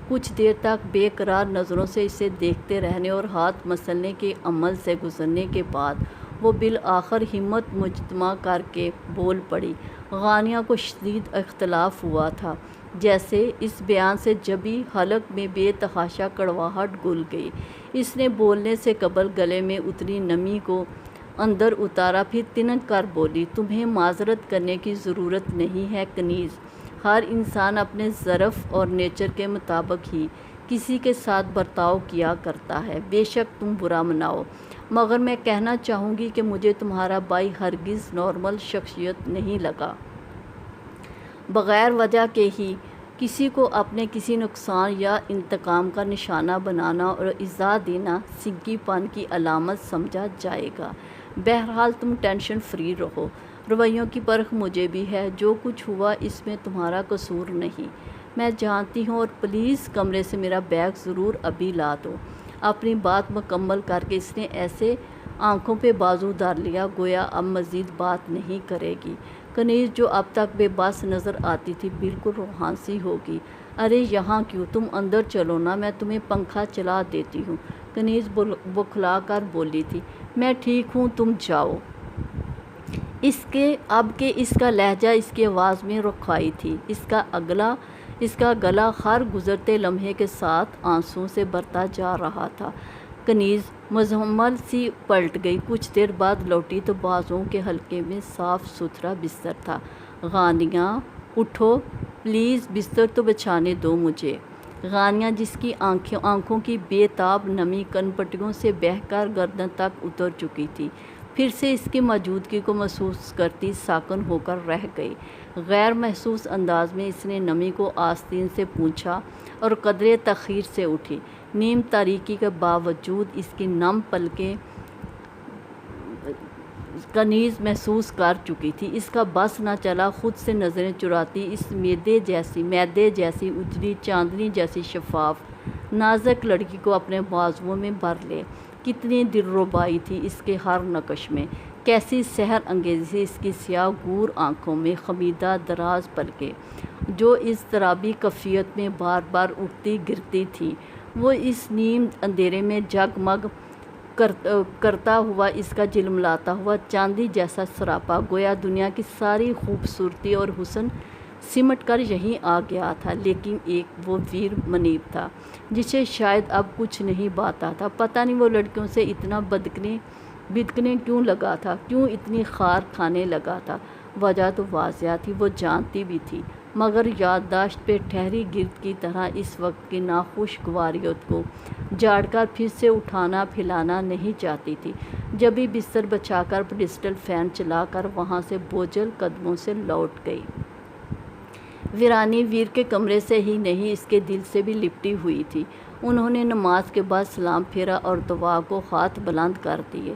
کچھ دیر تک بے قرار نظروں سے اسے دیکھتے رہنے اور ہاتھ مسلنے کے عمل سے گزرنے کے بعد وہ بالآخر ہمت مجتمع کر کے بول پڑی۔ غانیہ کو شدید اختلاف ہوا تھا، جیسے اس بیان سے جبھی حلق میں بے تحاشا کڑواہٹ گھل گئی۔ اس نے بولنے سے قبل گلے میں اتری نمی کو اندر اتارا، پھر تنک کر بولی، تمہیں معذرت کرنے کی ضرورت نہیں ہے کنیز، ہر انسان اپنے ظرف اور نیچر کے مطابق ہی کسی کے ساتھ برتاؤ کیا کرتا ہے، بے شک تم برا مناؤ، مگر میں کہنا چاہوں گی کہ مجھے تمہارا بھائی ہرگز نارمل شخصیت نہیں لگا۔ بغیر وجہ کے ہی کسی کو اپنے کسی نقصان یا انتقام کا نشانہ بنانا اور ایذا دینا سنکی پن کی علامت سمجھا جائے گا۔ بہرحال تم ٹینشن فری رہو، رویوں کی پرکھ مجھے بھی ہے، جو کچھ ہوا اس میں تمہارا قصور نہیں، میں جانتی ہوں، اور پلیز کمرے سے میرا بیگ ضرور ابھی لا دو۔ اپنی بات مکمل کر کے اس نے ایسے آنکھوں پہ بازو دھر لیا گویا اب مزید بات نہیں کرے گی۔ کنیز جو اب تک بے بس نظر آتی تھی بالکل روحان سی ہوگی۔ ارے یہاں کیوں، تم اندر چلو نا، میں تمہیں پنکھا چلا دیتی ہوں، کنیز بوکھلا کر بولی تھی۔ میں ٹھیک ہوں، تم جاؤ۔ اب کہ اس کا لہجہ اس کی آواز میں رکھوائی تھی، اس کا گلا ہر گزرتے لمحے کے ساتھ آنسوؤں سے بھرتا جا رہا تھا۔ کنیز مزمل سی پلٹ گئی، کچھ دیر بعد لوٹی تو بازوؤں کے حلقے میں صاف ستھرا بستر تھا۔ غانیہ اٹھو، پلیز بستر تو بچھانے دو مجھے۔ غانیہ جس کی آنکھوں کی بے تاب نمی کنپٹیوں سے بہہ کر گردن تک اتر چکی تھی، پھر سے اس کی موجودگی کو محسوس کرتی ساکن ہو کر رہ گئی۔ غیر محسوس انداز میں اس نے نمی کو آستین سے پوچھا اور قدرے تاخیر سے اٹھی۔ نیم تاریکی کے باوجود اس کی نم پلکیں کنیز محسوس کر چکی تھی۔ اس کا بس نہ چلا خود سے نظریں چراتی اس میدے جیسی اجلی چاندنی جیسی شفاف نازک لڑکی کو اپنے بازوؤں میں بھر لے۔ کتنی دلربائی تھی اس کے ہر نقش میں، کیسی سحر انگیزی اس کی سیاہ گور آنکھوں میں، خمیدہ دراز پلکیں جو اضطرابی کیفیت میں بار بار اٹھتی گرتی تھیں۔ وہ اس نیم اندھیرے میں جگمگ کرتا ہوا، اس کا جھلملاتا ہوا چاندی جیسا سراپا گویا دنیا کی ساری خوبصورتی اور حسن سمٹ کر یہیں آ گیا تھا، لیکن ایک وہ ویر منیب تھا جسے شاید اب کچھ نہیں بھاتا تھا۔ پتہ نہیں وہ لڑکیوں سے اتنا بدکنے کیوں لگا تھا، کیوں اتنی خار کھانے لگا تھا۔ وجہ تو واضح تھی، وہ جانتی بھی تھی، مگر یادداشت پہ ٹھہری گرد کی طرح اس وقت کی ناخوشگواریت کو جھاڑ کر پھر سے اٹھانا پھیلانا نہیں چاہتی تھی۔ جبھی بستر بچھا کر ڈیجیٹل فین چلا کر وہاں سے بوجھل قدموں سے لوٹ گئی۔ ویرانی ویر کے کمرے سے ہی نہیں اس کے دل سے بھی لپٹی ہوئی تھی۔ انہوں نے نماز کے بعد سلام پھیرا اور دعا کو ہاتھ بلند کر دیے۔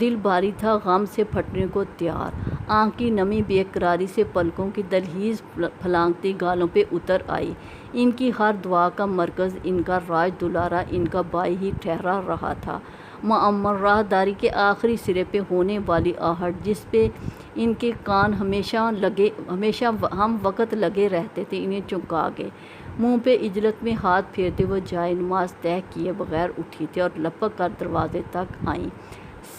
دل بھاری تھا، غم سے پھٹنے کو تیار، آنکھ کی نمی بے قراری سے پلکوں کی دہلیز پھلانگتی گالوں پہ اتر آئی۔ ان کی ہر دعا کا مرکز ان کا راج دلارا ان کا بھائی ہی ٹھہرا رہا تھا۔ معمر راہداری کے آخری سرے پہ ہونے والی آہٹ جس پہ ان کے کان ہمیشہ ہم وقت لگے رہتے تھے، انہیں چونکا گئے۔ منہ پہ عجلت میں ہاتھ پھیرتے وہ جائے نماز طے کیے بغیر اٹھی تھی اور لپک کر دروازے تک آئیں۔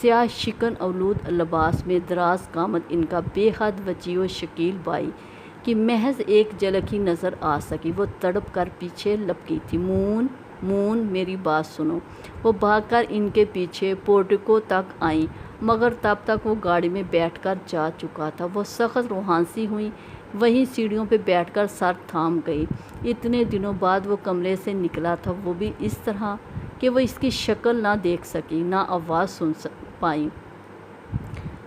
سیاہ شکن آلود لباس میں دراز قامت ان کا بے حد وسیع و شکیل بھائی کی محض ایک جھلک ہی نظر آ سکی۔ وہ تڑپ کر پیچھے لپکی تھی۔ مون میری بات سنو۔ وہ بھاگ کر ان کے پیچھے پورٹیکو تک آئیں، مگر تب تک وہ گاڑی میں بیٹھ کر جا چکا تھا۔ وہ سخت روحان سی ہوئی، وہیں سیڑھیوں پہ بیٹھ کر سر تھام گئی۔ اتنے دنوں بعد وہ کمرے سے نکلا تھا، وہ بھی اس طرح کہ وہ اس کی شکل نہ دیکھ سکی، نہ آواز سن پائی۔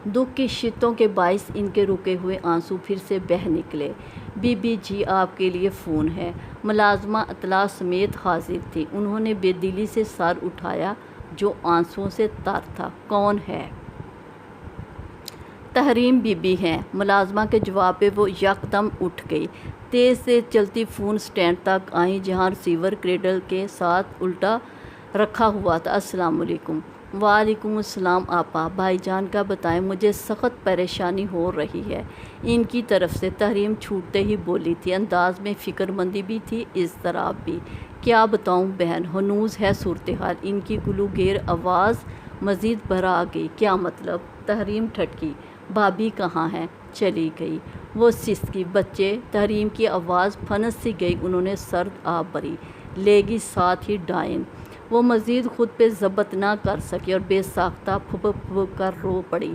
دکھ کی شدتوں کے باعث ان کے رکے ہوئے آنسو پھر سے بہہ نکلے۔ بی بی جی آپ کے لیے فون ہے۔ ملازمہ اطلاع سمیت حاضر تھی۔ انہوں نے بے دلی سے سر اٹھایا جو آنسوؤں سے تر تھا۔ کون ہے؟ تحریم بی بی ہیں۔ ملازمہ کے جواب پہ وہ یکدم اٹھ گئی، تیز سے چلتی فون سٹینڈ تک آئیں جہاں ریسیور کریڈل کے ساتھ الٹا رکھا ہوا تھا۔ السلام علیکم۔ وعلیکم السلام آپا، بھائی جان کا بتائیں، مجھے سخت پریشانی ہو رہی ہے، ان کی طرف سے۔ تحریم چھوٹتے ہی بولی تھی، انداز میں فکر مندی بھی تھی، اضطراب بھی۔ کیا بتاؤں بہن، ہنوز ہے صورتحال۔ ان کی گلوگیر آواز مزید بھرا گئی۔ کیا مطلب؟ تحریم ٹھٹکی۔ بھابھی کہاں ہے؟ چلی گئی۔ وہ سسکی۔ بچے؟ تحریم کی آواز پھنس سی گئی۔ انہوں نے سرد آب بھری، لے گی ساتھ ہی ڈائن۔ وہ مزید خود پہ ضبط نہ کر سکی اور بے ساختہ پھپک پھپک کر رو پڑی۔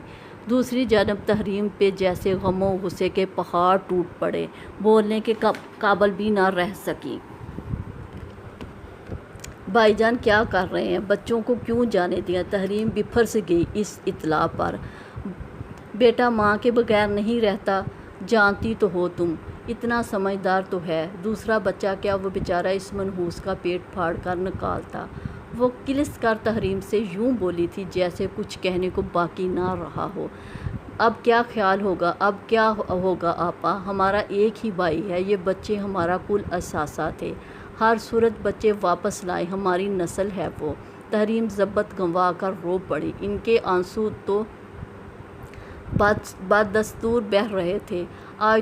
دوسری جانب تحریم پہ جیسے غم و غصے کے پہاڑ ٹوٹ پڑے، بولنے کے قابل بھی نہ رہ سکی۔ بھائی جان کیا کر رہے ہیں؟ بچوں کو کیوں جانے دیا؟ تحریم بفر سے گئی اس اطلاع پر۔ بیٹا ماں کے بغیر نہیں رہتا، جانتی تو ہو تم، اتنا سمجھدار تو ہے۔ دوسرا بچہ کیا؟ وہ بیچارہ اس منحوس کا پیٹ پھاڑ کر نکالتا۔ وہ کلس کر تحریم سے یوں بولی تھی جیسے کچھ کہنے کو باقی نہ رہا ہو۔ اب کیا خیال ہوگا؟ اب کیا ہوگا آپا؟ ہمارا ایک ہی بھائی ہے، یہ بچے ہمارا کل اثاثہ تھے، ہر صورت بچے واپس لائیں، ہماری نسل ہے وہ۔ تحریم ضبط گنوا کر رو پڑی۔ ان کے آنسو تو بدستور بہہ رہے تھے۔ آج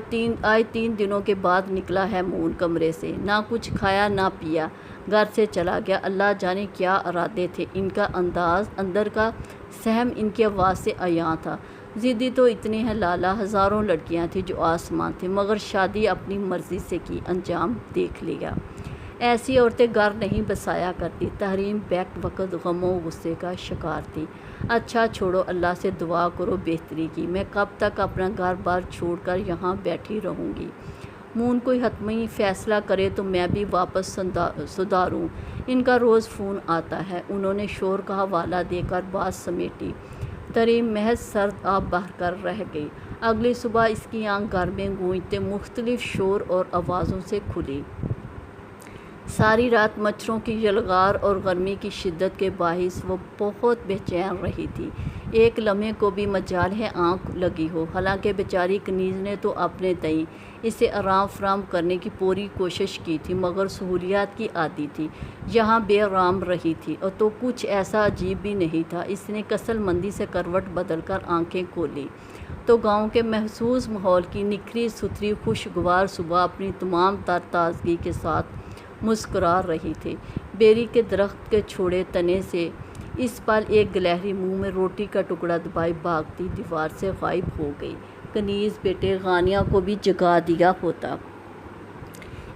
3 دنوں کے بعد نکلا ہے مون کمرے سے، نہ کچھ کھایا نہ پیا، گھر سے چلا گیا۔ اللہ جانے کیا ارادے تھے ان کا، انداز اندر کا سہم ان کی آواز سے عیاں تھا۔ ضدی تو اتنے ہیں لالا، ہزاروں لڑکیاں تھیں جو آسمان تھے، مگر شادی اپنی مرضی سے کی، انجام دیکھ لیا۔ ایسی عورتیں گھر نہیں بسایا کرتی۔ تحریم بیک وقت غم و غصے کا شکار تھی۔ اچھا چھوڑو، اللہ سے دعا کرو بہتری کی، میں کب تک اپنا گھر بار چھوڑ کر یہاں بیٹھی رہوں گی؟ مون کوئی حتمی فیصلہ کرے تو میں بھی واپس سدھاروں۔ ان کا روز فون آتا ہے۔ انہوں نے شور کا حوالہ دے کر بات سمیٹی۔ تحریم محض سرد آب بہہ کر رہ گئی۔ اگلی صبح اس کی آنکھ گھر میں گونجتے مختلف شور اور آوازوں سے کھلی۔ ساری رات مچھروں کی یلغار اور گرمی کی شدت کے باعث وہ بہت بے چین رہی تھی۔ ایک لمحے کو بھی مجال ہے آنکھ لگی ہو۔ حالانکہ بیچاری کنیز نے تو اپنے تئیں اسے آرام فراہم کرنے کی پوری کوشش کی تھی، مگر سہولیات کی عادی تھی، یہاں بے آرام رہی تھی۔ اور تو کچھ ایسا عجیب بھی نہیں تھا۔ اس نے کسل مندی سے کروٹ بدل کر آنکھیں کھولیں تو گاؤں کے محسوس ماحول کی نکھری ستھری خوشگوار صبح اپنی تمام تر تازگی کے ساتھ مسکرا رہی تھی۔ بیری کے درخت کے چھوڑے تنے سے اس پل ایک گلہری منہ میں روٹی کا ٹکڑا دبائے بھاگتی دیوار سے غائب ہو گئی۔ کنیز بیٹے، غانیہ کو بھی جگا دیا ہوتا۔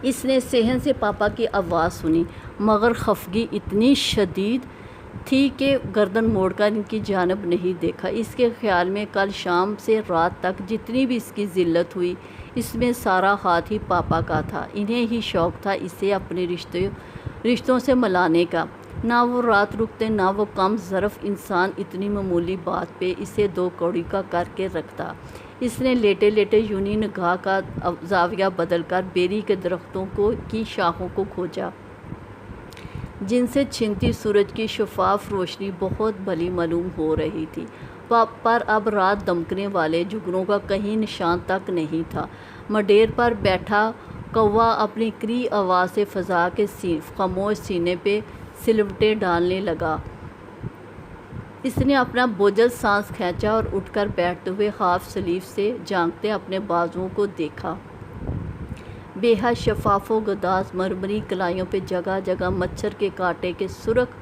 اس نے صحن سے پاپا کی آواز سنی، مگر خفگی اتنی شدید تھی کہ گردن موڑ کر ان کی جانب نہیں دیکھا۔ اس کے خیال میں کل شام سے رات تک جتنی بھی اس کی ذلت ہوئی، اس میں سارا ہاتھ ہی پاپا کا تھا۔ انہیں ہی شوق تھا اسے اپنے رشتوں سے ملانے کا۔ نہ وہ رات رکتے، نہ وہ کم ظرف انسان اتنی معمولی بات پہ اسے 2 کوڑی کا کر کے رکھتا۔ اس نے لیٹے لیٹے یونہی نگاہ کا زاویہ بدل کر بیری کے درختوں کی شاخوں کو کھوجا، جن سے چھنتی سورج کی شفاف روشنی بہت بھلی معلوم ہو رہی تھی، پر اب رات دمکنے والے جھگروں کا کہیں نشان تک نہیں تھا۔ مڈیر پر بیٹھا کوا اپنی کری آواز سے فضا کے خاموش سینے پہ سلوٹیں ڈالنے لگا۔ اس نے اپنا بوجھل سانس کھینچا اور اٹھ کر بیٹھتے ہوئے ہاف سلیو سے جھانکتے اپنے بازوؤں کو دیکھا۔ بے حد شفاف و گداز مرمری کلائیوں پہ جگہ جگہ مچھر کے کانٹے کے سرخ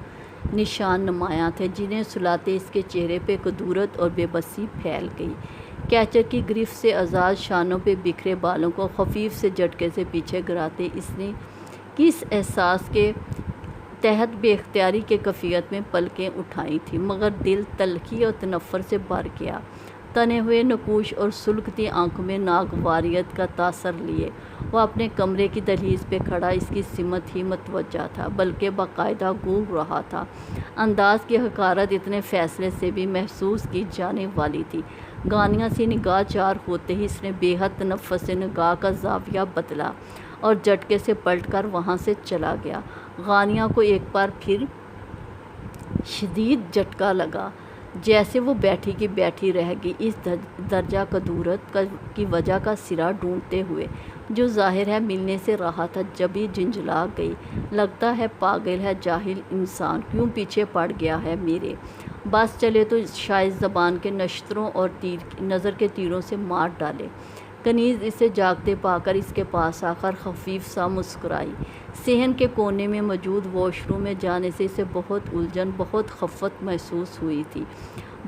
نشان نمایاں تھے، جنہیں سلاتے اس کے چہرے پہ کدورت اور بے بسی پھیل گئی۔ کیچر کی گرفت سے آزاد شانوں پہ بکھرے بالوں کو خفیف سے جھٹکے سے پیچھے گراتے اس نے کس احساس کے تحت بے اختیاری کے کیفیت میں پلکیں اٹھائی تھیں، مگر دل تلخی اور تنفر سے بھر گیا۔ تنے ہوئے نقوش اور سلگتی آنکھوں میں ناگواریت کا تاثر لیے وہ اپنے کمرے کی دہلیز پہ کھڑا اس کی سمت ہی متوجہ تھا، بلکہ باقاعدہ گونگ رہا تھا۔ انداز کی حقارت اتنے فاصلے سے بھی محسوس کی جانے والی تھی۔ غانیہ سے نگاہ چار ہوتے ہی اس نے بے حد تنفس سے نگاہ کا زاویہ بدلا اور جھٹکے سے پلٹ کر وہاں سے چلا گیا۔ غانیہ کو ایک بار پھر شدید جھٹکا لگا، جیسے وہ بیٹھی کی بیٹھی رہ گئی، اس درجہ کدورت کی وجہ کا سرا ڈھونڈتے ہوئے، جو ظاہر ہے ملنے سے رہا تھا۔ جبھی جھنجھلا گئی، لگتا ہے پاگل ہے جاہل انسان، کیوں پیچھے پڑ گیا ہے میرے؟ بس چلے تو شاید زبان کے نشتروں اور نظر کے تیروں سے مار ڈالے۔ کنیز اسے جاگتے پا کر اس کے پاس آ کر خفیف سا مسکرائی۔ صحن کے کونے میں موجود واش روم میں جانے سے اسے بہت الجھن، بہت خفت محسوس ہوئی تھی۔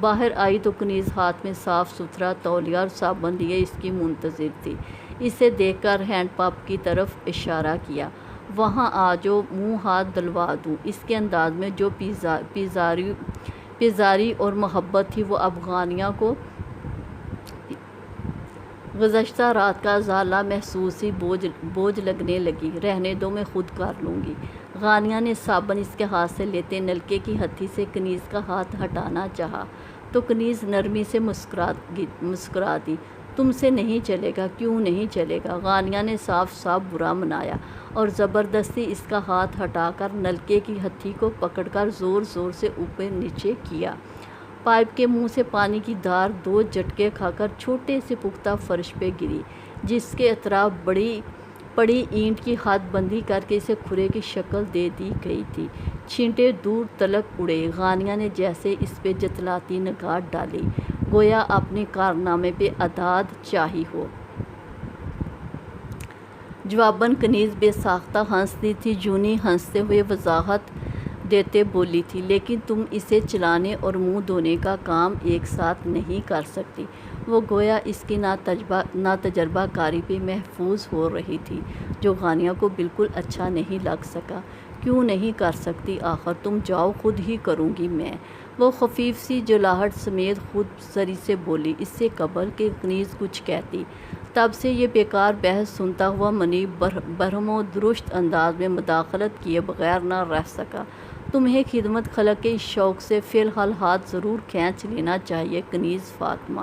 باہر آئی تو کنیز ہاتھ میں صاف ستھرا تولیہ اور صابن لیے اس کی منتظر تھی۔ اسے دیکھ کر ہینڈ پمپ کی طرف اشارہ کیا۔ وہاں آ جو منہ ہاتھ دلوا دوں۔ اس کے انداز میں جو پیزاری اور محبت تھی وہ اب غانیہ کو گزشتہ رات کا ازالہ محسوس ہی بوجھ لگنے لگی۔ رہنے دو، میں خود کر لوں گی۔ غانیہ نے صابن اس کے ہاتھ سے لیتے نلکے کی ہتھی سے کنیز کا ہاتھ ہٹانا چاہا تو کنیز نرمی سے مسکرا دی۔ تم سے نہیں چلے گا۔ کیوں نہیں چلے گا؟ غانیہ نے صاف صاف برا منایا اور زبردستی اس کا ہاتھ ہٹا کر نلکے کی ہتھی کو پکڑ کر زور زور سے اوپر نیچے کیا۔ پائپ کے منہ سے پانی کی دھار 2 جھٹکے کھا کر چھوٹے سے پختہ فرش پہ گری، جس کے اطراف پڑی اینٹ کی حد بندی کر کے اسے کھرے کی شکل دے دی گئی تھی۔ چھینٹے دور تلک اڑے۔ غانیہ نے جیسے اس پہ جتلاتی نگاہ ڈالی، گویا اپنے کارنامے پہ اداد چاہی ہو۔ جواباً کنیز بے ساختہ ہنستی تھی، یونہی ہنستے ہوئے وضاحت دیتے بولی تھی، لیکن تم اسے چلانے اور منہ دھونے کا کام ایک ساتھ نہیں کر سکتی۔ وہ گویا اس کی ناتجربہ کاری پہ محفوظ ہو رہی تھی، جو غانیہ کو بالکل اچھا نہیں لگ سکا۔ کیوں نہیں کر سکتی آخر؟ تم جاؤ، خود ہی کروں گی میں۔ وہ خفیف سی جلاہٹ سمیت خود سری سے بولی، اس سے قبل کہ کنیز کچھ کہتی۔ تب سے یہ بیکار بحث سنتا ہوا منیب برہم و درست انداز میں مداخلت کیے بغیر نہ رہ سکا۔ تمہیں خدمت خلق کے اس شوق سے فی الحال ہاتھ ضرور کھینچ لینا چاہیے کنیز فاطمہ،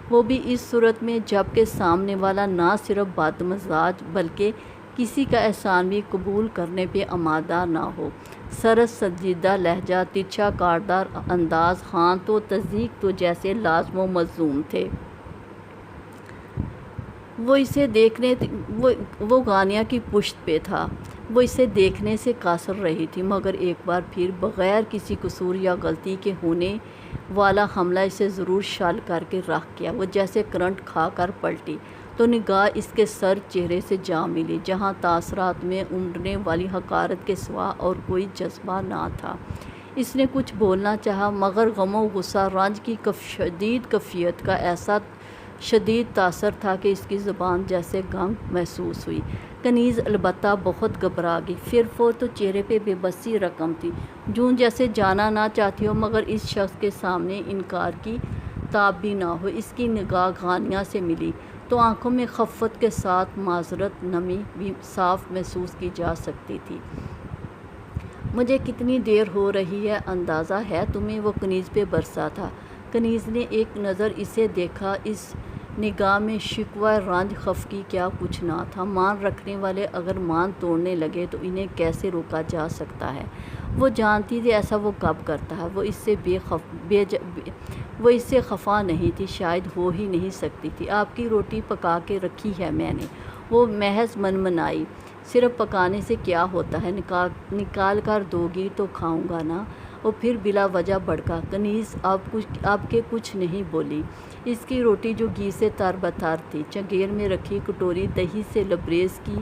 وہ بھی اس صورت میں جب کہ سامنے والا نہ صرف بدمزاج بلکہ کسی کا احسان بھی قبول کرنے پہ آمادہ نہ ہو۔ سرس سنجیدہ لہجہ، ترچھا کاردار انداز، ہاں تو تصدیق تو جیسے لازم و ملزوم تھے۔ وہ غانیہ کی پشت پہ تھا۔ وہ اسے دیکھنے سے قاصر رہی تھی، مگر ایک بار پھر بغیر کسی قصور یا غلطی کے ہونے والا حملہ اسے ضرور شل کر کے رکھ گیا۔ وہ جیسے کرنٹ کھا کر پلٹی تو نگاہ اس کے سر چہرے سے جا ملی، جہاں تاثرات میں امڑنے والی حقارت کے سوا اور کوئی جذبہ نہ تھا۔ اس نے کچھ بولنا چاہا، مگر غم و غصہ، رنج کی شدید کیفیت کا ایسا شدید تاثر تھا کہ اس کی زبان جیسے گنگ محسوس ہوئی۔ کنیز البتہ بہت گھبرا گئی۔ فر تو چہرے پہ بے بسی رقم تھی، جوں جیسے جانا نہ چاہتی ہو مگر اس شخص کے سامنے انکار کی تاب بھی نہ ہو۔ اس کی نگاہ غانیہ سے ملی تو آنکھوں میں خفت کے ساتھ معذرت نمی بھی صاف محسوس کی جا سکتی تھی۔ مجھے کتنی دیر ہو رہی ہے، اندازہ ہے تمہیں؟ وہ کنیز پہ برسا تھا۔ کنیز نے ایک نظر اسے دیکھا۔ اس نگاہ میں شکوہ، رنج، خفگی کیا کچھ نہ تھا۔ مان رکھنے والے اگر مان توڑنے لگے تو انہیں کیسے روکا جا سکتا ہے؟ وہ جانتی تھی ایسا وہ کب کرتا ہے۔ وہ اس سے خفا نہیں تھی، شاید ہو ہی نہیں سکتی تھی۔ آپ کی روٹی پکا کے رکھی ہے میں نے، وہ محض منمنائی۔ صرف پکانے سے کیا ہوتا ہے، نکال کر دو گی تو کھاؤں گا نا۔ وہ پھر بلا وجہ بھڑکا۔ کنیز اب کے کچھ نہیں بولی۔ اس کی روٹی جو گھی سے تر بتر تھی، چنگیر میں رکھی کٹوری دہی سے لبریز کی،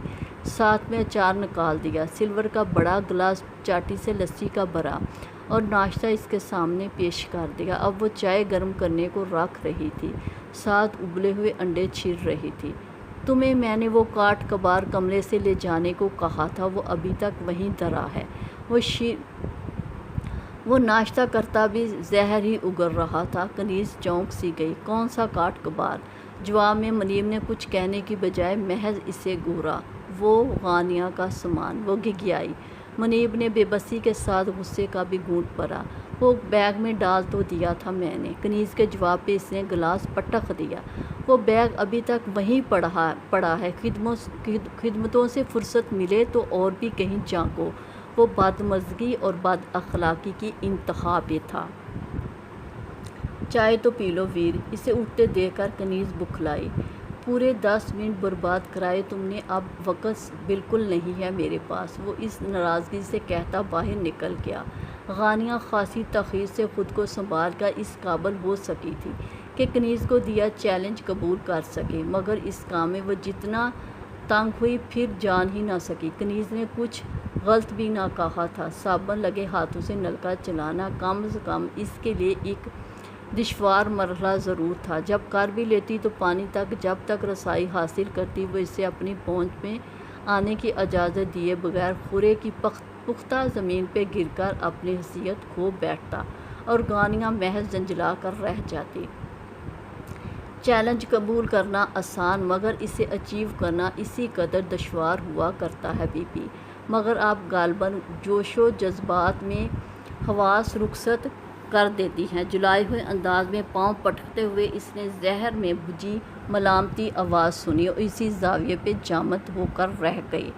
ساتھ میں اچار نکال دیا، سلور کا بڑا گلاس چاٹی سے لسی کا بھرا اور ناشتہ اس کے سامنے پیش کر دیا۔ اب وہ چائے گرم کرنے کو رکھ رہی تھی، ساتھ ابلے ہوئے انڈے چیر رہی تھی۔ تمہیں میں نے وہ کاٹ کبار کمرے سے لے جانے کو کہا تھا، وہ ابھی تک وہیں دھرا ہے۔ وہ ناشتہ کرتا بھی زہر ہی اگل رہا تھا۔ کنیز چونک سی گئی۔ کون سا کاٹ کبار؟ جواب میں منیب نے کچھ کہنے کی بجائے محض اسے گھورا۔ وہ غانیہ کا سامان۔ وہ گھگھیائی۔ منیب نے بے بسی کے ساتھ غصے کا بھی گھونٹ بھرا۔ وہ بیگ میں ڈال تو دیا تھا میں نے۔ کنیز کے جواب پہ اس نے گلاس پٹخ دیا۔ وہ بیگ ابھی تک وہیں پڑا ہے، خدمتوں سے فرصت ملے تو اور بھی کہیں جھانکو۔ وہ بدمزگی اور بد اخلاقی کی انتہا پہ تھا۔ چائے تو پی لو ویر۔ اسے اٹھتے دیکھ کر کنیز بکھلائی۔ پورے 10 منٹ برباد کرائے تم نے، اب وقت بالکل نہیں ہے میرے پاس، وہ اس ناراضگی سے کہتا باہر نکل گیا۔ غانیہ خاصی تاخیر سے خود کو سنبھال کر اس قابل ہو سکی تھی کہ کنیز کو دیا چیلنج قبول کر سکے، مگر اس کام میں وہ جتنا تنگ ہوئی پھر جان ہی نہ سکی۔ کنیز نے کچھ غلط بھی نہ کہا تھا۔ صابن لگے ہاتھوں سے نلکا چلانا کم از کم اس کے لیے ایک دشوار مرحلہ ضرور تھا۔ جب کر بھی لیتی تو پانی تک جب تک رسائی حاصل کرتی وہ اسے اپنی پہنچ میں آنے کی اجازت دیے بغیر خورے کی پختہ زمین پہ گر کر اپنی حیثیت کھو بیٹھتا اور گانیاں محض جنجلا کر رہ جاتی۔ چیلنج قبول کرنا آسان مگر اسے اچیو کرنا اسی قدر دشوار ہوا کرتا ہے مگر آپ غالباً جوش و جذبات میں حواس رخصت کر دیتی ہیں۔ جلائے ہوئے انداز میں پاؤں پٹکتے ہوئے اس نے زہر میں بجھی ملامتی آواز سنی اور اسی زاویے پہ جامد ہو کر رہ گئی۔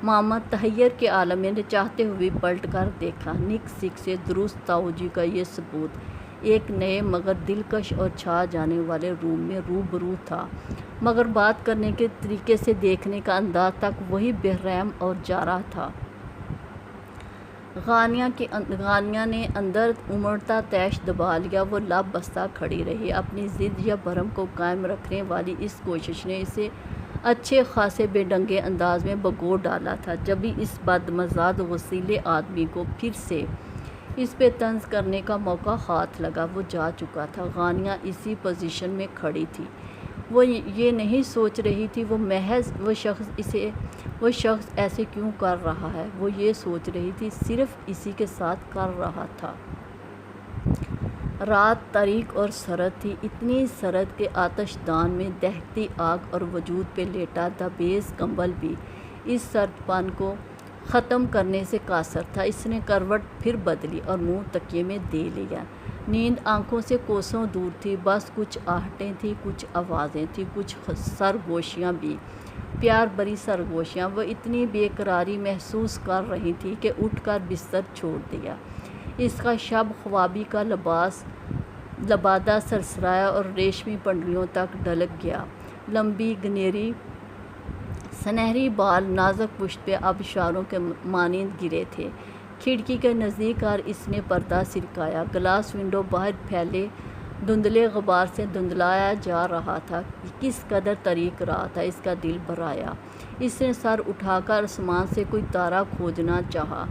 ماما تحیر کے عالم میں چاہتے ہوئے پلٹ کر دیکھا۔ نک سک سے درست توجہ کا یہ ثبوت ایک نئے مگر دلکش اور چھا جانے والے روم میں روبرو تھا، مگر بات کرنے کے طریقے سے دیکھنے کا انداز تک وہی بے رحم اور جارح تھا۔ غانیہ نے اندر امڑتا طیش دبا لیا۔ وہ لب بستہ کھڑی رہی۔ اپنی ضد یا بھرم کو قائم رکھنے والی اس کوشش نے اسے اچھے خاصے بے ڈنگے انداز میں بھگو ڈالا تھا۔ جبھی اس بدمزاج وسیلے آدمی کو پھر سے اس پہ طنز کرنے کا موقع ہاتھ لگا وہ جا چکا تھا۔ غانیہ اسی پوزیشن میں کھڑی تھی۔ وہ یہ نہیں سوچ رہی تھی وہ شخص ایسے کیوں کر رہا ہے، وہ یہ سوچ رہی تھی صرف اسی کے ساتھ کر رہا تھا۔ رات تاریک اور سرد تھی، اتنی سرد کہ آتش دان میں دہکتی آگ اور وجود پہ لیٹا دبیز کمبل بھی اس سرد پن کو ختم کرنے سے قاصر تھا۔ اس نے کروٹ پھر بدلی اور منہ تکیے میں دے لیا۔ نیند آنکھوں سے کوسوں دور تھی، بس کچھ آہٹیں تھیں، کچھ آوازیں تھیں، کچھ سرگوشیاں بھی، پیار بری سرگوشیاں۔ وہ اتنی بے قراری محسوس کر رہی تھی کہ اٹھ کر بستر چھوڑ دیا۔ اس کا شب خوابی کا لبادہ سرسرایا اور ریشمی پنڈلیوں تک ڈھلک گیا۔ لمبی گنیری سنہری بال نازک پشت پہ آبشاروں کے مانند گرے تھے۔ کھڑکی کے نزدیک کر اس نے پردہ سرکایا۔ گلاس ونڈو باہر پھیلے دھندلے غبار سے دھندلایا جا رہا تھا۔ کس قدر تاریک رات ہے، اس کا دل بھرایا۔ اس نے سر اٹھا کر آسمان سے کوئی تارا کھوجنا چاہا۔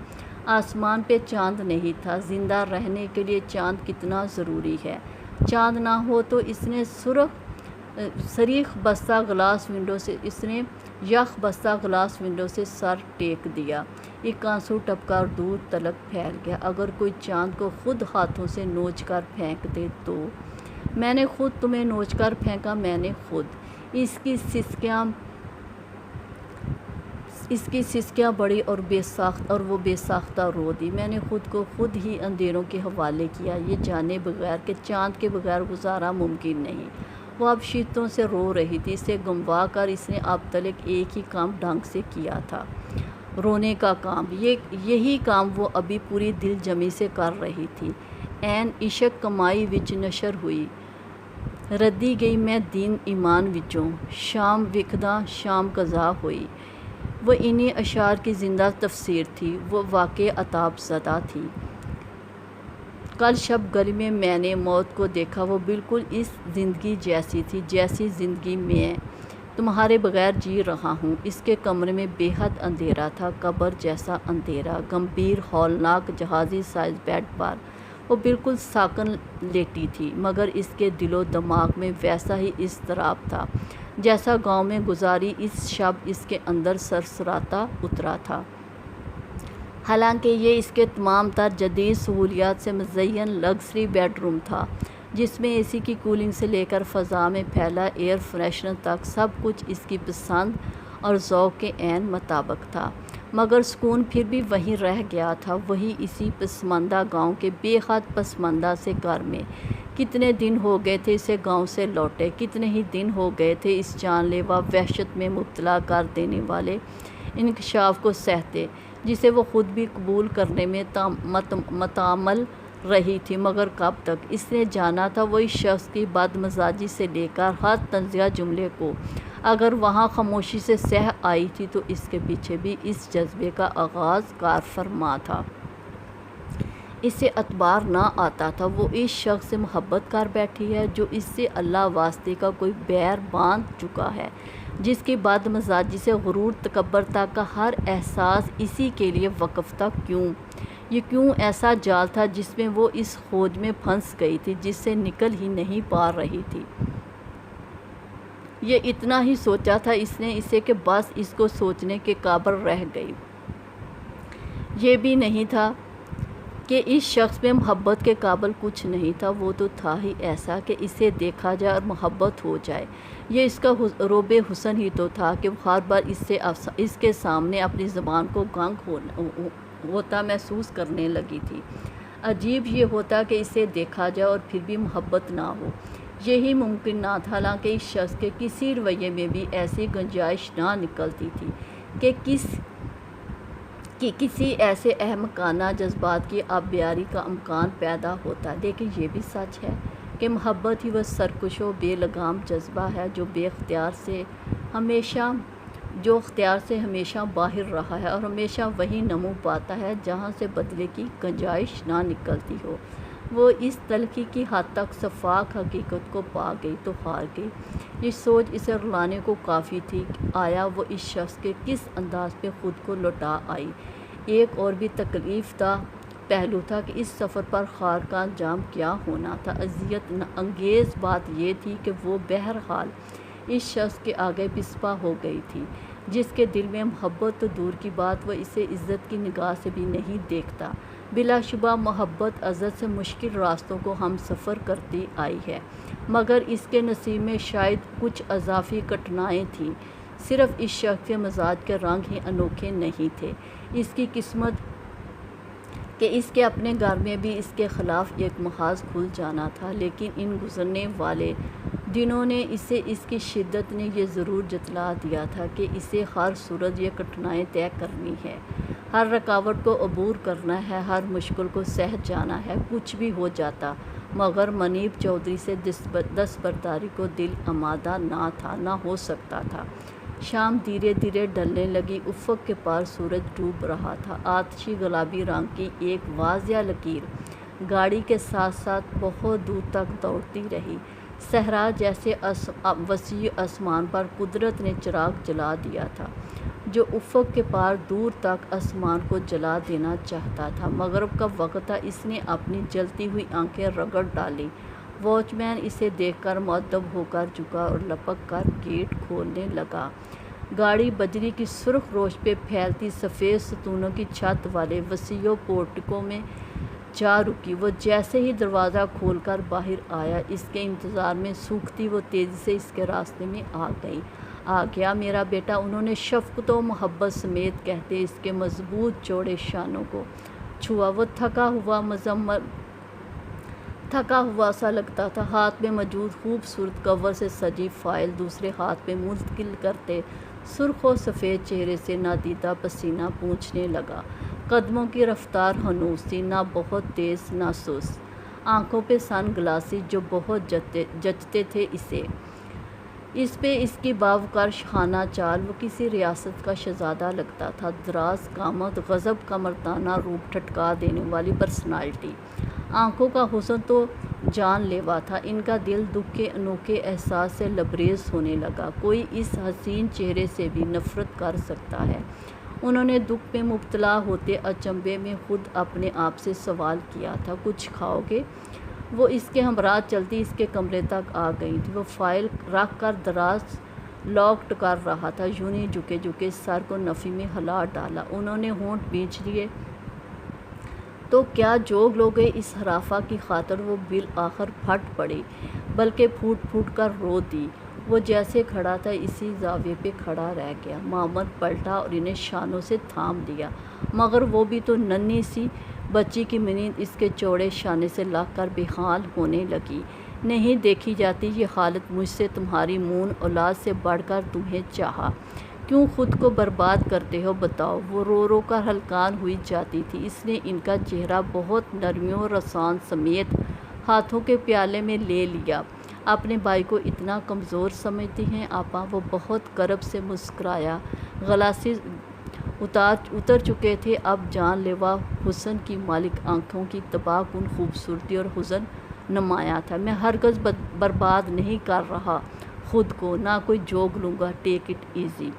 آسمان پہ چاند نہیں تھا۔ زندہ رہنے کے لیے چاند کتنا ضروری ہے۔ چاند نہ ہو تو اس نے یخ بستہ گلاس ونڈو سے سر ٹیک دیا۔ ایک آنسو ٹپکا اور دور تلک پھیل گیا۔ اگر کوئی چاند کو خود ہاتھوں سے نوچ کر پھینک دے تو میں نے خود تمہیں نوچ کر پھینکا، میں نے خود۔ اس کی سسکیاں بڑی اور وہ بے ساختہ رو دی۔ میں نے خود کو خود ہی اندھیروں کے حوالے کیا، یہ جانے بغیر کہ چاند کے بغیر گزارا ممکن نہیں۔ وہ اب شدتوں سے رو رہی تھی۔ اسے گنوا کر اس نے اب تلک ایک ہی کام ڈھنگ سے کیا تھا، رونے کا کام۔ یہی کام وہ ابھی پوری دل جمی سے کر رہی تھی۔ این عشق کمائی وچ نشر ہوئی، ردی گئی میں دین ایمان وچوں، شام وکھداں شام قضا ہوئی۔ وہ انہی اشعار کی زندہ تفسیر تھی۔ وہ واقع عتاب زدہ تھی۔ کل شب گلی میں نے موت کو دیکھا، وہ بالکل اس زندگی جیسی تھی جیسی زندگی میں تمہارے بغیر جی رہا ہوں۔ اس کے کمرے میں بے حد اندھیرا تھا، قبر جیسا اندھیرا۔ گمبھیر ہولناک جہازی سائز بیڈ پر وہ بالکل ساکن لیٹی تھی، مگر اس کے دل و دماغ میں ویسا ہی اضطراب تھا جیسا گاؤں میں گزاری اس شب اس کے اندر سرسراتا اترا تھا۔ حالانکہ یہ اس کے تمام تر جدید سہولیات سے مزین لگژری بیڈ روم تھا، جس میں اے سی کی کولنگ سے لے کر فضا میں پھیلا ایئر فریشنر تک سب کچھ اس کی پسند اور ذوق کے عین مطابق تھا، مگر سکون پھر بھی وہیں رہ گیا تھا، وہی اسی پسماندہ گاؤں کے بے حد پسماندہ سے گھر میں۔ کتنے دن ہو گئے تھے اسے گاؤں سے لوٹے، کتنے ہی دن ہو گئے تھے اس جان لیوا وحشت میں مبتلا کر دینے والے انکشاف کو سہتے، جسے وہ خود بھی قبول کرنے میں متعمل رہی تھی، مگر کب تک؟ اس نے جانا تھا وہ اس شخص کی بدمزاجی سے لے کر ہر طنزیہ جملے کو اگر وہاں خاموشی سے سہ آئی تھی تو اس کے پیچھے بھی اس جذبے کا آغاز کار فرما تھا۔ اسے اعتبار نہ آتا تھا۔ وہ اس شخص سے محبت کر بیٹھی ہے جو اس سے اللہ واسطے کا کوئی بیر باندھ چکا ہے، جس کی بد مزاجی سے غرور تکبر تک کا ہر احساس اسی کے لیے وقف تھا۔ یہ کیوں ایسا جال تھا جس میں وہ اس کھوج میں پھنس گئی تھی جس سے نکل ہی نہیں پا رہی تھی۔ یہ اتنا ہی سوچا تھا اس نے اسے کہ بس اس کو سوچنے کے قابل رہ گئی۔ یہ بھی نہیں تھا کہ اس شخص میں محبت کے قابل کچھ نہیں تھا، وہ تو تھا ہی ایسا کہ اسے دیکھا جائے اور محبت ہو جائے۔ یہ اس کا روب حسن ہی تو تھا کہ وہ ہر بار اس کے سامنے اپنی زبان کو گنگ ہوتا محسوس کرنے لگی تھی۔ عجیب یہ ہوتا کہ اسے دیکھا جائے اور پھر بھی محبت نہ ہو، یہی ممکن نہ تھا۔ حالانکہ اس شخص کے کسی رویے میں بھی ایسی گنجائش نہ نکلتی تھی کہ کسی ایسے احمقانہ جذبات کی آبیاری کا امکان پیدا ہوتا، لیکن یہ بھی سچ ہے کہ محبت ہی وہ سرکش و بے لگام جذبہ ہے جو اختیار سے ہمیشہ باہر رہا ہے اور ہمیشہ وہی نمو پاتا ہے جہاں سے بدلے کی گنجائش نہ نکلتی ہو۔ وہ اس تلخی کی حد تک صفاق حقیقت کو پا گئی تو ہار گئی۔ یہ سوچ اسے رلانے کو کافی تھی کہ آیا وہ اس شخص کے کس انداز پہ خود کو لوٹا آئی۔ ایک اور بھی تکلیف دہ پہلو تھا کہ اس سفر پر خار کا انجام کیا ہونا تھا۔ اذیت انگیز بات یہ تھی کہ وہ بہرحال اس شخص کے آگے پسپا ہو گئی تھی جس کے دل میں محبت تو دور کی بات وہ اسے عزت کی نگاہ سے بھی نہیں دیکھتا۔ بلا شبہ محبت عزت سے مشکل راستوں کو ہم سفر کرتی آئی ہے، مگر اس کے نصیب میں شاید کچھ اضافی کٹھنائیاں تھیں۔ صرف اس شخص کے مزاج کے رنگ ہی انوکھے نہیں تھے، اس کی قسمت کہ اس کے اپنے گھر میں بھی اس کے خلاف ایک محاذ کھل جانا تھا۔ لیکن ان گزرنے والے دنوں نے اسے اس کی شدت نے یہ ضرور جتلا دیا تھا کہ اسے ہر صورت یہ کٹھنائی طے کرنی ہے، ہر رکاوٹ کو عبور کرنا ہے، ہر مشکل کو سہ جانا ہے۔ کچھ بھی ہو جاتا مگر منیب چودھری سے دستبرداری کو دل آمادہ نہ ہو سکتا تھا۔ شام دھیرے دھیرے ڈھلنے لگی، افق کے پار سورج ڈوب رہا تھا۔ آتشی گلابی رنگ کی ایک واضح لکیر گاڑی کے ساتھ ساتھ بہت دور تک دوڑتی رہی۔ صحرا جیسے وسیع آسمان پر قدرت نے چراغ جلا دیا تھا جو افق کے پار دور تک آسمان کو جلا دینا چاہتا تھا۔ مغرب کا وقت تھا، اس نے اپنی جلتی ہوئی آنکھیں رگڑ ڈالی۔ واچ مین اسے دیکھ کر مؤدب ہو کر جھکا اور لپک کر گیٹ کھولنے لگا۔ گاڑی بجری کی سرخ روشنی پہ پھیلتی سفید ستونوں کی چھت والے وسیع پورٹیکو میں جا رکی۔ وہ جیسے ہی دروازہ کھول کر باہر آیا، اس کے انتظار میں سوکھتی وہ تیزی سے اس کے راستے میں آ گیا۔ میرا بیٹا، انہوں نے شفقت و محبت سمیت کہتے اس کے مضبوط چوڑے شانوں کو چھوا۔ وہ تھکا ہوا سا لگتا تھا۔ ہاتھ میں موجود خوبصورت کور سے سجی فائل دوسرے ہاتھ میں منتقل کرتے سرخ و سفید چہرے سے نادیدہ پسینہ پوچھنے لگا۔ قدموں کی رفتار ہنوز تھی، نہ بہت تیز نہ سست۔ آنکھوں پہ سن گلاسز جو بہت جچتے تھے اسے۔ اس پہ اس کی باوقار شاہانہ چال، وہ کسی ریاست کا شہزادہ لگتا تھا۔ دراز قامت، غضب کا مردانہ روپ، ٹھٹکا دینے والی پرسنالٹی۔ آنکھوں کا حسن تو جان لیوا تھا۔ ان کا دل دکھ کے انوکھے احساس سے لبریز ہونے لگا۔ کوئی اس حسین چہرے سے بھی نفرت کر سکتا ہے؟ انہوں نے دکھ میں مبتلا ہوتے اچنبھے میں خود اپنے آپ سے سوال کیا تھا۔ کچھ کھاؤ گے؟ وہ اس کے ہمراہ چلتی اس کے کمرے تک آ گئی تھی۔ وہ فائل رکھ کر دراز لاکڈ کر رہا تھا، یوں ہی جھکے سر کو نفی میں ہلا ڈالا۔ انہوں نے ہونٹ بھینچ لیے تو کیا جوگ لو گئے اس ہرافہ کی خاطر؟ وہ بالآخر پھٹ پڑی، بلکہ پھوٹ پھوٹ کر رو دی۔ وہ جیسے کھڑا تھا اسی زاویے پہ کھڑا رہ گیا۔ محمد پلٹا اور انہیں شانوں سے تھام لیا، مگر وہ بھی تو ننھی سی بچی کی مانند اس کے چوڑے شانے سے لگ کر بے حال ہونے لگی۔ نہیں دیکھی جاتی یہ حالت مجھ سے؟ تمہاری مون اولاد سے بڑھ کر تمہیں چاہا، کیوں خود کو برباد کرتے ہو بتاؤ؟ وہ رو رو کر ہلکان ہوئی جاتی تھی۔ اس نے ان کا چہرہ بہت نرمیوں رسان سمیت ہاتھوں کے پیالے میں لے لیا۔ اپنے بھائی کو اتنا کمزور سمجھتی ہیں آپا؟ وہ بہت کرب سے مسکرایا۔ اتر چکے تھے۔ اب جان لیوا حسن کی مالک آنکھوں کی تباہ کن خوبصورتی اور حزن نمایاں تھا۔ میں ہرگز برباد نہیں کر رہا خود کو، نہ کوئی جوگ لوں گا، ٹیک اٹ ایزی۔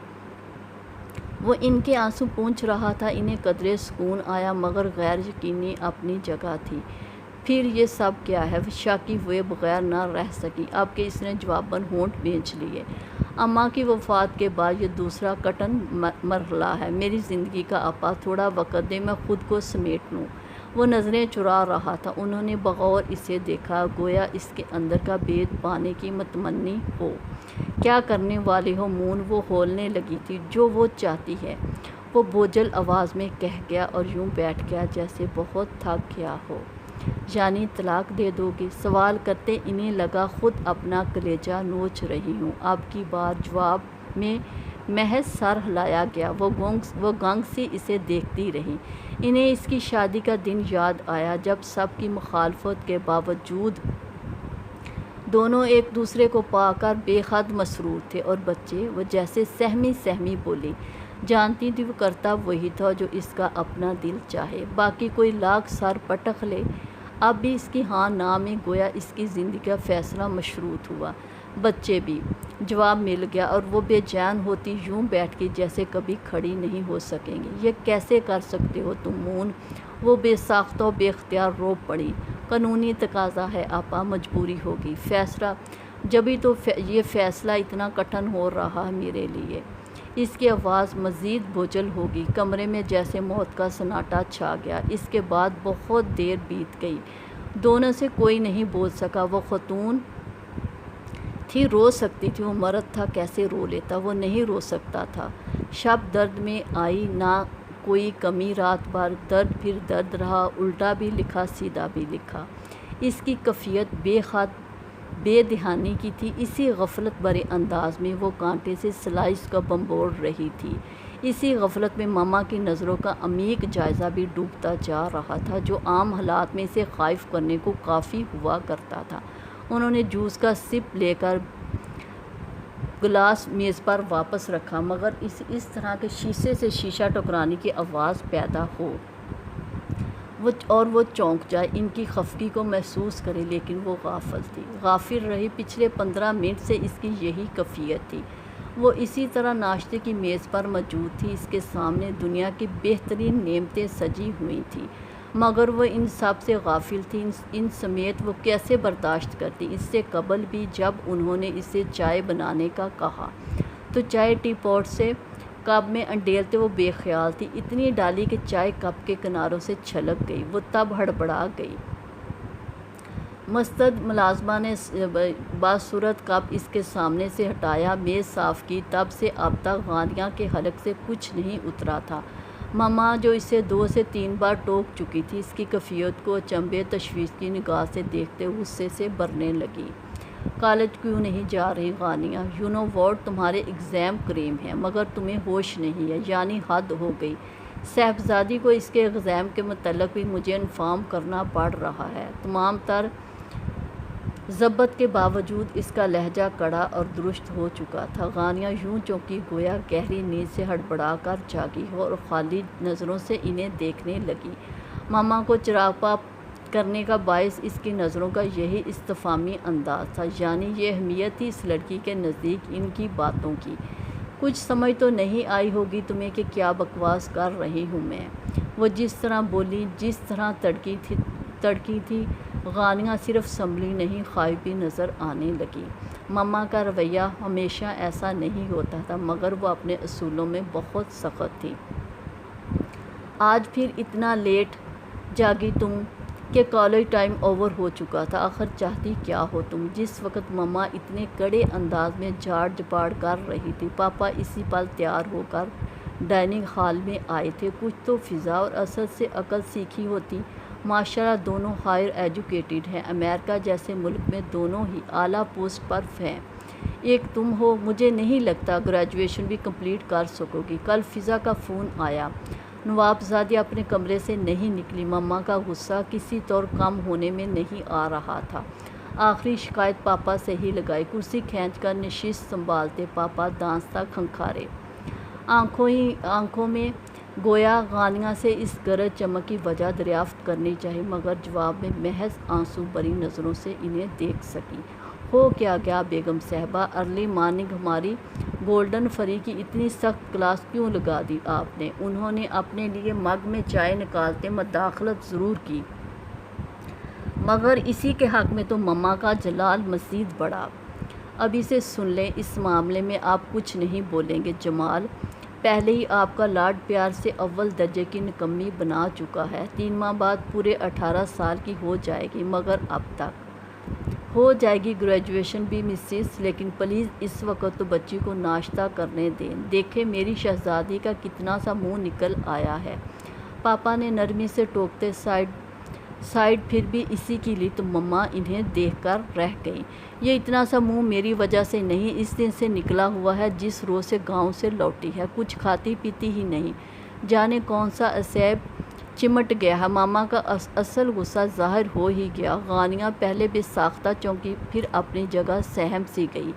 وہ ان کے آنسو پونچھ رہا تھا۔ انہیں قدرے سکون آیا مگر غیر یقینی اپنی جگہ تھی۔ پھر یہ سب کیا ہے؟ وہ شاکی ہوئے بغیر نہ رہ سکی اب کہ اس نے جواباً ہونٹ بھینچ لیے۔ اماں کی وفات کے بعد یہ دوسرا کٹن مرحلہ ہے میری زندگی کا اپا، تھوڑا وقت دے میں خود کو سمیٹ لوں۔ وہ نظریں چرا رہا تھا۔ انہوں نے بغور اسے دیکھا، گویا اس کے اندر کا بھید پانے کی متمنی ہو۔ کیا کرنے والی ہو مون، وہ ہولنے لگی تھی۔ جو وہ چاہتی ہے، وہ بوجھل آواز میں کہہ گیا اور یوں بیٹھ گیا جیسے بہت تھک گیا ہو۔ یعنی طلاق دے دو گی؟ سوال کرتے انہیں لگا خود اپنا کلیجہ نوچ رہی ہوں۔ اب کی بار جواب میں محض سر ہلایا گیا۔ وہ گنگ سی اسے دیکھتی رہی۔ انہیں اس کی شادی کا دن یاد آیا جب سب کی مخالفت کے باوجود دونوں ایک دوسرے کو پا کر بے حد مسرور تھے۔ اور بچے؟ وہ جیسے سہمی بولی۔ جانتی تھی وہ کرتا وہی تھا جو اس کا اپنا دل چاہے، باقی کوئی لاکھ سر پٹک لے اب بھی اس کی ہاں نہ میں گویا اس کی زندگی کا فیصلہ مشروط ہوا۔ بچے بھی؟ جواب مل گیا اور وہ بے چین ہوتی یوں بیٹھ گئی جیسے کبھی کھڑی نہیں ہو سکیں گی۔ یہ کیسے کر سکتے ہو تم مون؟ وہ بے ساختہ و بے اختیار رو پڑی۔ قانونی تقاضا ہے آپا، مجبوری ہوگی۔ فیصلہ؟ جبھی تو یہ فیصلہ اتنا کٹھن ہو رہا ہے میرے لیے۔ اس کی آواز مزید بوجھل ہوگی۔ کمرے میں جیسے موت کا سناٹا چھا گیا۔ اس کے بعد بہت دیر بیت گئی۔ دونوں سے کوئی نہیں بول سکا۔ وہ خاتون تھی، رو سکتی تھی۔ وہ مرد تھا، کیسے رو لیتا؟ وہ نہیں رو سکتا تھا۔ شب درد میں آئی، نہ کوئی کمی رات بھر۔ درد پھر درد رہا، الٹا بھی لکھا سیدھا بھی لکھا۔ اس کی کیفیت بے حد بے دھیانی کی تھی۔ اسی غفلت بھرے انداز میں وہ کانٹے سے سلائس کا بمبوڑ رہی تھی۔ اسی غفلت میں ماما کی نظروں کا عمیق جائزہ بھی ڈوبتا جا رہا تھا جو عام حالات میں اسے خائف کرنے کو کافی ہوا کرتا تھا۔ انہوں نے جوس کا سپ لے کر گلاس میز پر واپس رکھا مگر اس طرح کے شیشے سے شیشہ ٹکرانے کی آواز پیدا ہو اور وہ چونک جائے، ان کی خفگی کو محسوس کرے، لیکن وہ غافل تھی، غافل رہی۔ پچھلے 15 منٹ سے اس کی یہی کیفیت تھی۔ وہ اسی طرح ناشتے کی میز پر موجود تھی، اس کے سامنے دنیا کی بہترین نعمتیں سجی ہوئی تھیں، مگر وہ ان سب سے غافل تھی۔ ان سمیت وہ کیسے برداشت کرتی؟ اس سے قبل بھی جب انہوں نے اسے چائے بنانے کا کہا تو چائے ٹی پوٹ سے کپ میں انڈیلتے وہ بے خیال تھی، اتنی ڈالی کہ چائے کپ کے کناروں سے چھلک گئی۔ وہ تب ہڑبڑا گئی۔ مستعد ملازمہ نے باصورت کپ اس کے سامنے سے ہٹایا، میز صاف کی۔ تب سے اب تک غانیہ کے حلق سے کچھ نہیں اترا تھا۔ ماما جو اسے 2 سے 3 بار ٹوک چکی تھی، اس کی کیفیت کو اچنبھے تشویش کی نگاہ سے دیکھتے غصے سے بھرنے لگی۔ کالج کیوں نہیں جا رہی غانیہ؟ یو نو واٹ، تمہارے ایگزام قریب ہیں مگر تمہیں ہوش نہیں ہے، یعنی حد ہو گئی۔ صاحبزادی کو اس کے ایگزام کے متعلق بھی مجھے انفارم کرنا پڑ رہا ہے۔ تمام تر ضبط کے باوجود اس کا لہجہ کڑا اور درست ہو چکا تھا۔ غانیہ یوں چونکی گویا گہری نیند سے ہڑبڑا کر جاگی ہو اور خالی نظروں سے انہیں دیکھنے لگی۔ ماما کو چراغاں کرنے کا باعث اس کی نظروں کا یہی استفہامی انداز تھا، یعنی یہ اہمیت تھی اس لڑکی کے نزدیک ان کی باتوں کی۔ کچھ سمجھ تو نہیں آئی ہوگی تمہیں کہ کیا بکواس کر رہی ہوں میں؟ وہ جس طرح بولی، جس طرح تڑکی تھی، غانیہ صرف سنبھلی نہیں، خائف بھی نظر آنے لگی۔ ماما کا رویہ ہمیشہ ایسا نہیں ہوتا تھا مگر وہ اپنے اصولوں میں بہت سخت تھی۔ آج پھر اتنا لیٹ جاگی تم کہ کالج ٹائم اوور ہو چکا تھا۔ آخر چاہتی کیا ہو تم؟ جس وقت ماما اتنے کڑے انداز میں جھاڑ جھپاڑ کر رہی تھی، پاپا اسی پل تیار ہو کر ڈائننگ ہال میں آئے تھے۔ کچھ تو فضا اور اسد سے عقل سیکھی ہوتی۔ ماشاءاللہ دونوں ہائر ایجوکیٹڈ ہیں، امریکہ جیسے ملک میں دونوں ہی اعلیٰ پوسٹ پر ہیں۔ ایک تم ہو، مجھے نہیں لگتا گریجویشن بھی کمپلیٹ کر سکو گی۔ کل فضا کا فون آیا، نوابزادی اپنے کمرے سے نہیں نکلی۔ ماما کا غصہ کسی طور کم ہونے میں نہیں آ رہا تھا۔ آخری شکایت پاپا سے ہی لگائی۔ کرسی کھینچ کر نشست سنبھالتے پاپا دانستہ کھنکھارے، آنکھوں میں گویا غانیہ سے اس گرج چمک کی وجہ دریافت کرنی چاہیے، مگر جواب میں محض آنسو بھری نظروں سے انہیں دیکھ سکی۔ ہو کیا گیا بیگم صاحبہ؟ ارلی مارننگ ہماری گولڈن فری کی اتنی سخت کلاس کیوں لگا دی آپ نے؟ انہوں نے اپنے لیے مگ میں چائے نکالتے مداخلت ضرور کی، مگر اسی کے حق میں تو مما کا جلال مزید بڑھا۔ اب اسے سن لیں، اس معاملے میں آپ کچھ نہیں بولیں گے؟ جمال پہلے ہی آپ کا لاڈ پیار سے اول درجے کی نکمی بنا چکا ہے۔ 3 ماہ بعد پورے 18 سال کی ہو جائے گی، مگر اب تک ہو جائے گی گریجویشن بھی مسز، لیکن پلیز اس وقت تو بچی کو ناشتہ کرنے دیں۔ دیکھیں میری شہزادی کا کتنا سا منہ نکل آیا ہے۔ پاپا نے نرمی سے ٹوکتے سائڈ پھر بھی اسی کی لی تو مما انہیں دیکھ کر رہ گئیں۔ یہ اتنا سا منہ میری وجہ سے نہیں، اس دن سے نکلا ہوا ہے جس روز سے گاؤں سے لوٹی ہے۔ کچھ کھاتی پیتی ہی نہیں، جانے کون سا اسیب چمٹ گیا ہے۔ ماما کا اصل غصہ ظاہر ہو ہی گیا۔ غانیہ پہلے بے ساختہ چونکی، پھر اپنی جگہ سہم سی گئی۔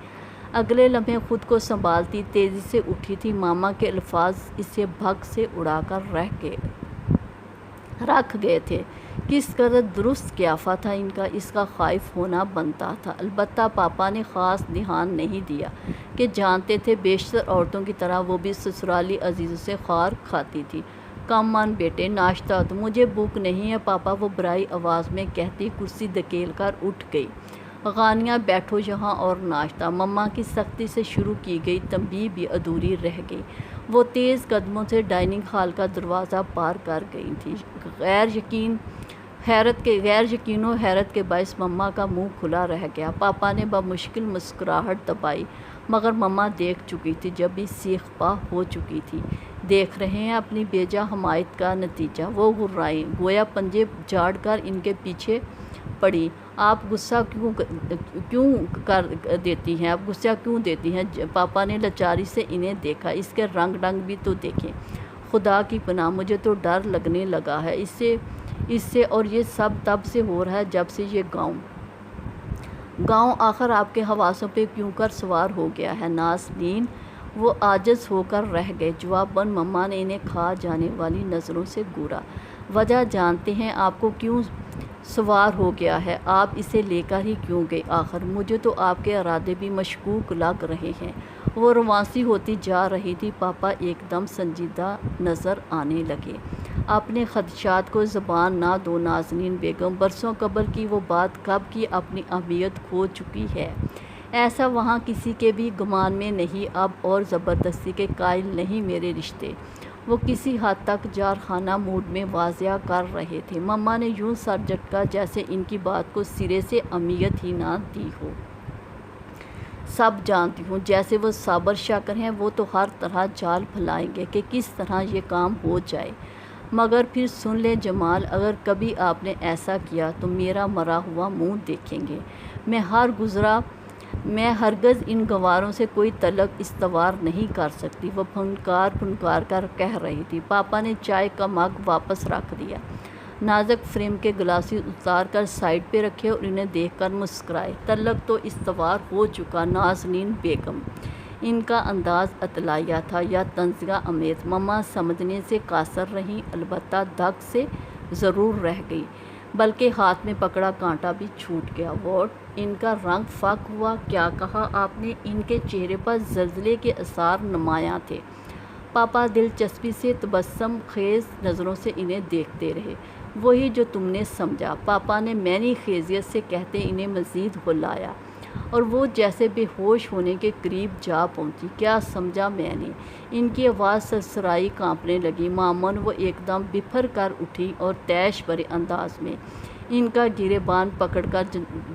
اگلے لمحے خود کو سنبھالتی تیزی سے اٹھی تھی۔ ماما کے الفاظ اسے بھگ سے اڑا کر رکھ گئے تھے۔ کس قدر درست قیافہ تھا ان کا، اس کا خائف ہونا بنتا تھا۔ البتہ پاپا نے خاص دھیان نہیں دیا کہ جانتے تھے بیشتر عورتوں کی طرح وہ بھی سسرالی عزیزوں سے خار کھاتی تھی۔ کم آن بیٹے، ناشتہ تو مجھے بھوک نہیں ہے پاپا، وہ برائی آواز میں کہتی کرسی دھکیل کر اٹھ گئی۔ غانیہ بیٹھو یہاں اور ناشتہ۔ مما کی سختی سے شروع کی گئی تنبیہ بھی ادھوری رہ گئی۔ وہ تیز قدموں سے ڈائننگ ہال کا دروازہ پار کر گئی تھی۔ غیر یقین و حیرت کے باعث مما کا منہ کھلا رہ گیا۔ پاپا نے بمشکل مسکراہٹ دبائی، مگر مما دیکھ چکی تھی، جب بھی سیخ پا ہو چکی تھی۔ دیکھ رہے ہیں اپنی بیجا حمایت کا نتیجہ؟ وہ گھرائیں، گویا پنجے جھاڑ کر ان کے پیچھے پڑی۔ آپ غصہ کیوں دیتی ہیں؟ آپ غصہ کیوں دیتی ہیں؟ پاپا نے لاچاری سے انہیں دیکھا۔ اس کے رنگ ڈنگ بھی تو دیکھیں۔ خدا کی پناہ، مجھے تو ڈر لگنے لگا ہے اس سے، اور یہ سب تب سے ہو رہا ہے جب سے یہ گاؤں آخر آپ کے حواسوں پہ کیوں کر سوار ہو گیا ہے؟ نازنین وہ عاجز ہو کر رہ گئے۔ جواباً مما نے انہیں کھا جانے والی نظروں سے گھورا۔ وجہ جانتے ہیں آپ کو کیوں سوار ہو گیا ہے؟ آپ اسے لے کر ہی کیوں گئے آخر؟ مجھے تو آپ کے ارادے بھی مشکوک لگ رہے ہیں۔ وہ روانسی ہوتی جا رہی تھی۔ پاپا ایک دم سنجیدہ نظر آنے لگے۔ اپنے خدشات کو زبان نہ دو نازنین بیگم، برسوں قبل کی وہ بات کب کی اپنی اہمیت کھو چکی ہے۔ ایسا وہاں کسی کے بھی گمان میں نہیں اب، اور زبردستی کے قائل نہیں میرے رشتے۔ وہ کسی حد تک جارحانہ موڈ میں واضح کر رہے تھے۔ مما نے یوں سر جھٹکا جیسے ان کی بات کو سرے سے اہمیت ہی نہ دی ہو۔ سب جانتی ہوں، جیسے وہ صابر شاکر ہیں، وہ تو ہر طرح جال پھیلائیں گے کہ کس طرح یہ کام ہو جائے۔ مگر پھر سن لیں جمال، اگر کبھی آپ نے ایسا کیا تو میرا مرا ہوا منہ دیکھیں گے۔ میں ہرگز ان گنواروں سے کوئی تعلق استوار نہیں کر سکتی، وہ پھنکار کر کہہ رہی تھی۔ پاپا نے چائے کا مگ واپس رکھ دیا، نازک فریم کے گلاسز اتار کر سائڈ پہ رکھے اور انہیں دیکھ کر مسکرائے۔ تعلق تو استوار ہو چکا نازنین بیگم۔ ان کا انداز اطلاعیہ تھا یا تنزیہ آمیز؟ مما سمجھنے سے قاصر رہیں، البتہ دھک سے ضرور رہ گئی، بلکہ ہاتھ میں پکڑا کانٹا بھی چھوٹ گیا۔ واٹ؟ ان کا رنگ فاق ہوا۔ کیا کہا آپ نے؟ ان کے چہرے پر زلزلے کے آثار نمایاں تھے۔ پاپا دلچسپی سے تبسم خیز نظروں سے انہیں دیکھتے رہے۔ وہی جو تم نے سمجھا، پاپا نے معنی خیزیت سے کہتے انہیں مزید ہلایا، اور وہ جیسے بے ہوش ہونے کے قریب جا پہنچی۔ کیا سمجھا میں نے؟ ان کی آواز سرسرائی کانپنے لگی۔ مامن وہ ایک دم بپھر کر اٹھی اور طیش بھرے انداز میں ان کا گریبان پکڑ کر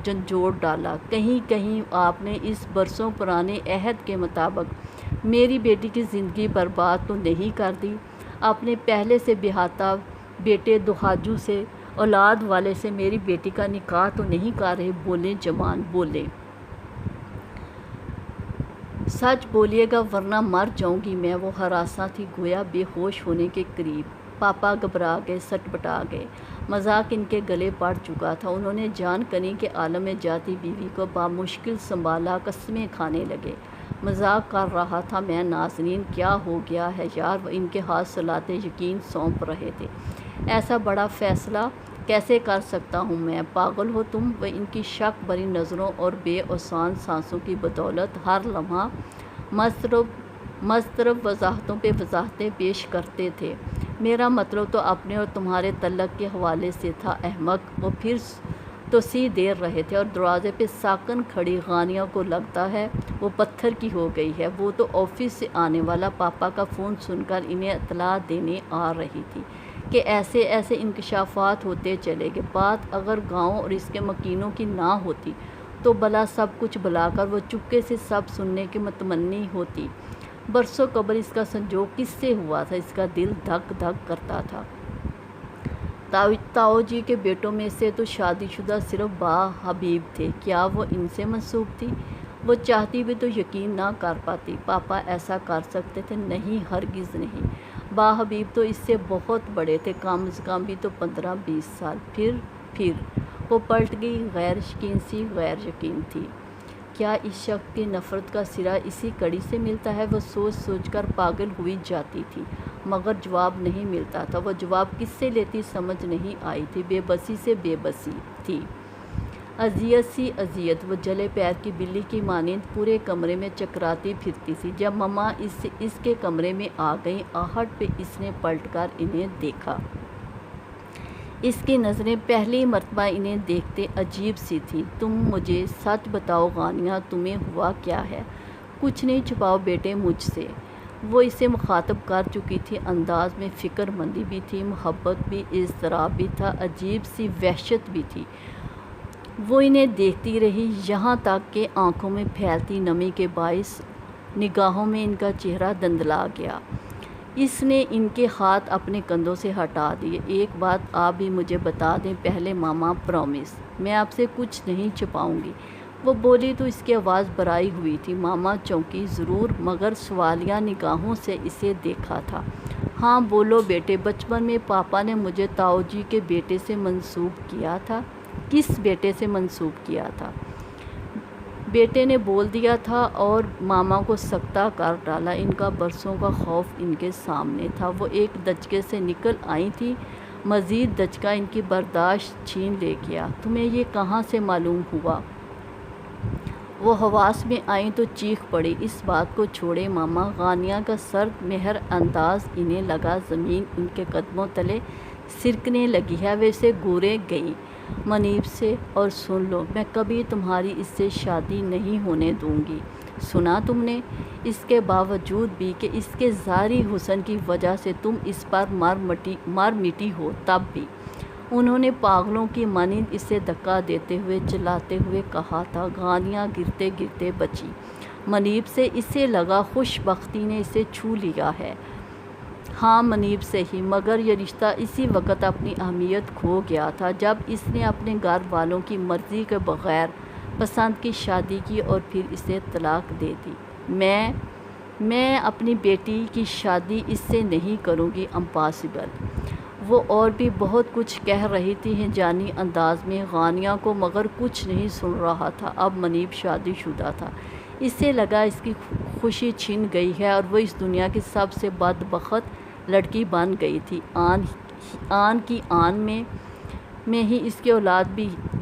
جھنجھوڑ ڈالا۔ کہیں آپ نے اس برسوں پرانے عہد کے مطابق میری بیٹی کی زندگی برباد تو نہیں کر دی؟ اپنے پہلے سے بہتہ بیٹے دہاجو سے، اولاد والے سے میری بیٹی کا نکاح تو نہیں کر رہے؟ بولیں جمان، بولیں۔ سچ بولیے گا ورنہ مر جاؤں گی میں۔ وہ ہراساں تھی، گویا بے ہوش ہونے کے قریب۔ پاپا گھبرا گئے، سٹپٹا گئے۔ مذاق ان کے گلے پڑ چکا تھا۔ انہوں نے جان کنی کے عالم میں جاتی بیوی کو بامشکل سنبھالا، قسمیں کھانے لگے۔ مذاق کر رہا تھا میں۔ ناظرین کیا ہو گیا ہے یار، وہ ان کے ہاتھ سلاتے یقین سونپ رہے تھے۔ ایسا بڑا فیصلہ کیسے کر سکتا ہوں میں، پاگل ہو تم؟ وہ ان کی شک بھری نظروں اور بے اوسان سانسوں کی بدولت ہر لمحہ مضطرب وضاحتوں پہ وضاحتیں پیش کرتے تھے۔ میرا مطلب تو اپنے اور تمہارے تعلق کے حوالے سے تھا احمق۔ وہ پھر توسیع دے رہے تھے اور دروازے پہ ساکن کھڑی غانیہ کو لگتا ہے وہ پتھر کی ہو گئی ہے۔ وہ تو آفس سے آنے والا پاپا کا فون سن کر انہیں اطلاع دینے آ رہی تھی کہ ایسے ایسے انکشافات ہوتے چلے گئے۔ بات اگر گاؤں اور اس کے مکینوں کی نہ ہوتی تو بلا سب کچھ بلا کر وہ چپکے سے سب سننے کی متمنی ہوتی۔ برسوں قبل اس کا سنجوگ کس سے ہوا تھا؟ اس کا دل دھک دھک کرتا تھا۔ تاؤ جی کے بیٹوں میں سے تو شادی شدہ صرف با حبیب تھے، کیا وہ ان سے منسوب تھی؟ وہ چاہتی بھی تو یقین نہ کر پاتی۔ پاپا ایسا کر سکتے تھے؟ نہیں، ہرگز نہیں۔ با حبیب تو اس سے بہت بڑے تھے، کم از کم بھی تو 15-20 سال۔ پھر وہ پلٹ گئی، غیر یقین سی غیر یقین تھی۔ کیا اس شخص کی نفرت کا سرا اسی کڑی سے ملتا ہے؟ وہ سوچ سوچ کر پاگل ہوئی جاتی تھی، مگر جواب نہیں ملتا تھا۔ وہ جواب کس سے لیتی سمجھ نہیں آئی تھی۔ بے بسی سے بے بسی تھی، اذیت سی اذیت۔ وہ جلے پیر کی بلی کی مانند پورے کمرے میں چکراتی پھرتی تھی۔ جب مما اس کے کمرے میں آ گئیں، آہٹ پہ اس نے پلٹ کر انہیں دیکھا۔ اس کی نظریں پہلی مرتبہ انہیں دیکھتے عجیب سی تھیں۔ تم مجھے سچ بتاؤ غانیہ، تمہیں ہوا کیا ہے؟ کچھ نہیں چھپاؤ بیٹے مجھ سے۔ وہ اسے مخاطب کر چکی تھی، انداز میں فکر مندی بھی تھی، محبت بھی، اضطراب بھی تھا، عجیب سی وحشت بھی تھی۔ وہ انہیں دیکھتی رہی یہاں تک کہ آنکھوں میں پھیلتی نمی کے باعث نگاہوں میں ان کا چہرہ دھندلا گیا۔ اس نے ان کے ہاتھ اپنے کندھوں سے ہٹا دیے۔ ایک بات آپ بھی مجھے بتا دیں پہلے ماما، پرومس، میں آپ سے کچھ نہیں چھپاؤں گی۔ وہ بولی تو اس کی آواز بھرائی ہوئی تھی۔ ماما چونکی، ضرور، مگر سوالیہ نگاہوں سے اسے دیکھا تھا۔ ہاں بولو بیٹے، بچپن میں پاپا نے مجھے تاؤ جی کے بیٹے سے منسوب کیا تھا۔ کس بیٹے سے منسوب کیا تھا؟ بیٹے نے بول دیا تھا اور ماما کو سکتہ کر ڈالا۔ ان کا برسوں کا خوف ان کے سامنے تھا۔ وہ ایک دھچکے سے نکل آئی تھی، مزید دھچکا ان کی برداشت چھین لے گیا۔ تمہیں یہ کہاں سے معلوم ہوا؟ وہ حواس میں آئیں تو چیخ پڑی۔ اس بات کو چھوڑے ماما۔ غانیہ کا سرد مہر انداز انہیں لگا زمین ان کے قدموں تلے سرکنے لگی ہے۔ وہ اسے گھورے گئیں منیب سے، اور سن لو، میں کبھی تمہاری اس سے شادی نہیں ہونے دوں گی، سنا تم نے؟ اس کے باوجود بھی کہ اس کے ظاہری حسن کی وجہ سے تم اس پر مر مٹی ہو، تب بھی انہوں نے پاگلوں کی مانند اسے دھکا دیتے ہوئے چلاتے ہوئے کہا تھا۔ غانیہ گرتے گرتے بچی منیب سے۔ اسے لگا خوش بختی نے اسے چھو لیا ہے۔ ہاں منیب سے ہی، مگر یہ رشتہ اسی وقت اپنی اہمیت کھو گیا تھا جب اس نے اپنے گھر والوں کی مرضی کے بغیر پسند کی شادی کی اور پھر اسے طلاق دے دی۔ میں اپنی بیٹی کی شادی اس سے نہیں کروں گی، امپاسبل۔ وہ اور بھی بہت کچھ کہہ رہی تھی جانی انداز میں غانیہ کو، مگر کچھ نہیں سن رہا تھا۔ اب منیب شادی شدہ تھا۔ اسے لگا اس کی خوشی چھن گئی ہے اور وہ اس دنیا کی سب سے بدبخت لڑکی بن گئی تھی۔ آن کی آن میں ہی اس کی اولاد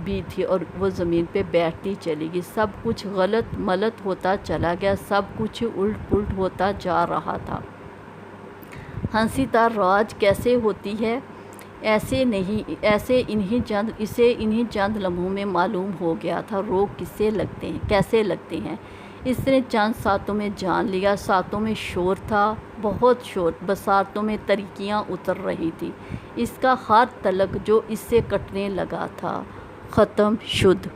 بھی تھی اور وہ زمین پہ بیٹھتی چلی گئی۔ سب کچھ غلط ملت ہوتا چلا گیا، سب کچھ الٹ پلٹ ہوتا جا رہا تھا۔ ہنسی راج کیسے ہوتی ہے؟ اسے انہی چند لمحوں میں معلوم ہو گیا تھا۔ روگ کیسے لگتے ہیں؟ اس نے چند ساتوں میں جان لیا۔ ساتوں میں شور تھا، بہت شور، بساطوں میں تریکیاں اتر رہی تھی۔ اس کا ہر تلک جو اس سے کٹنے لگا تھا ختم شد۔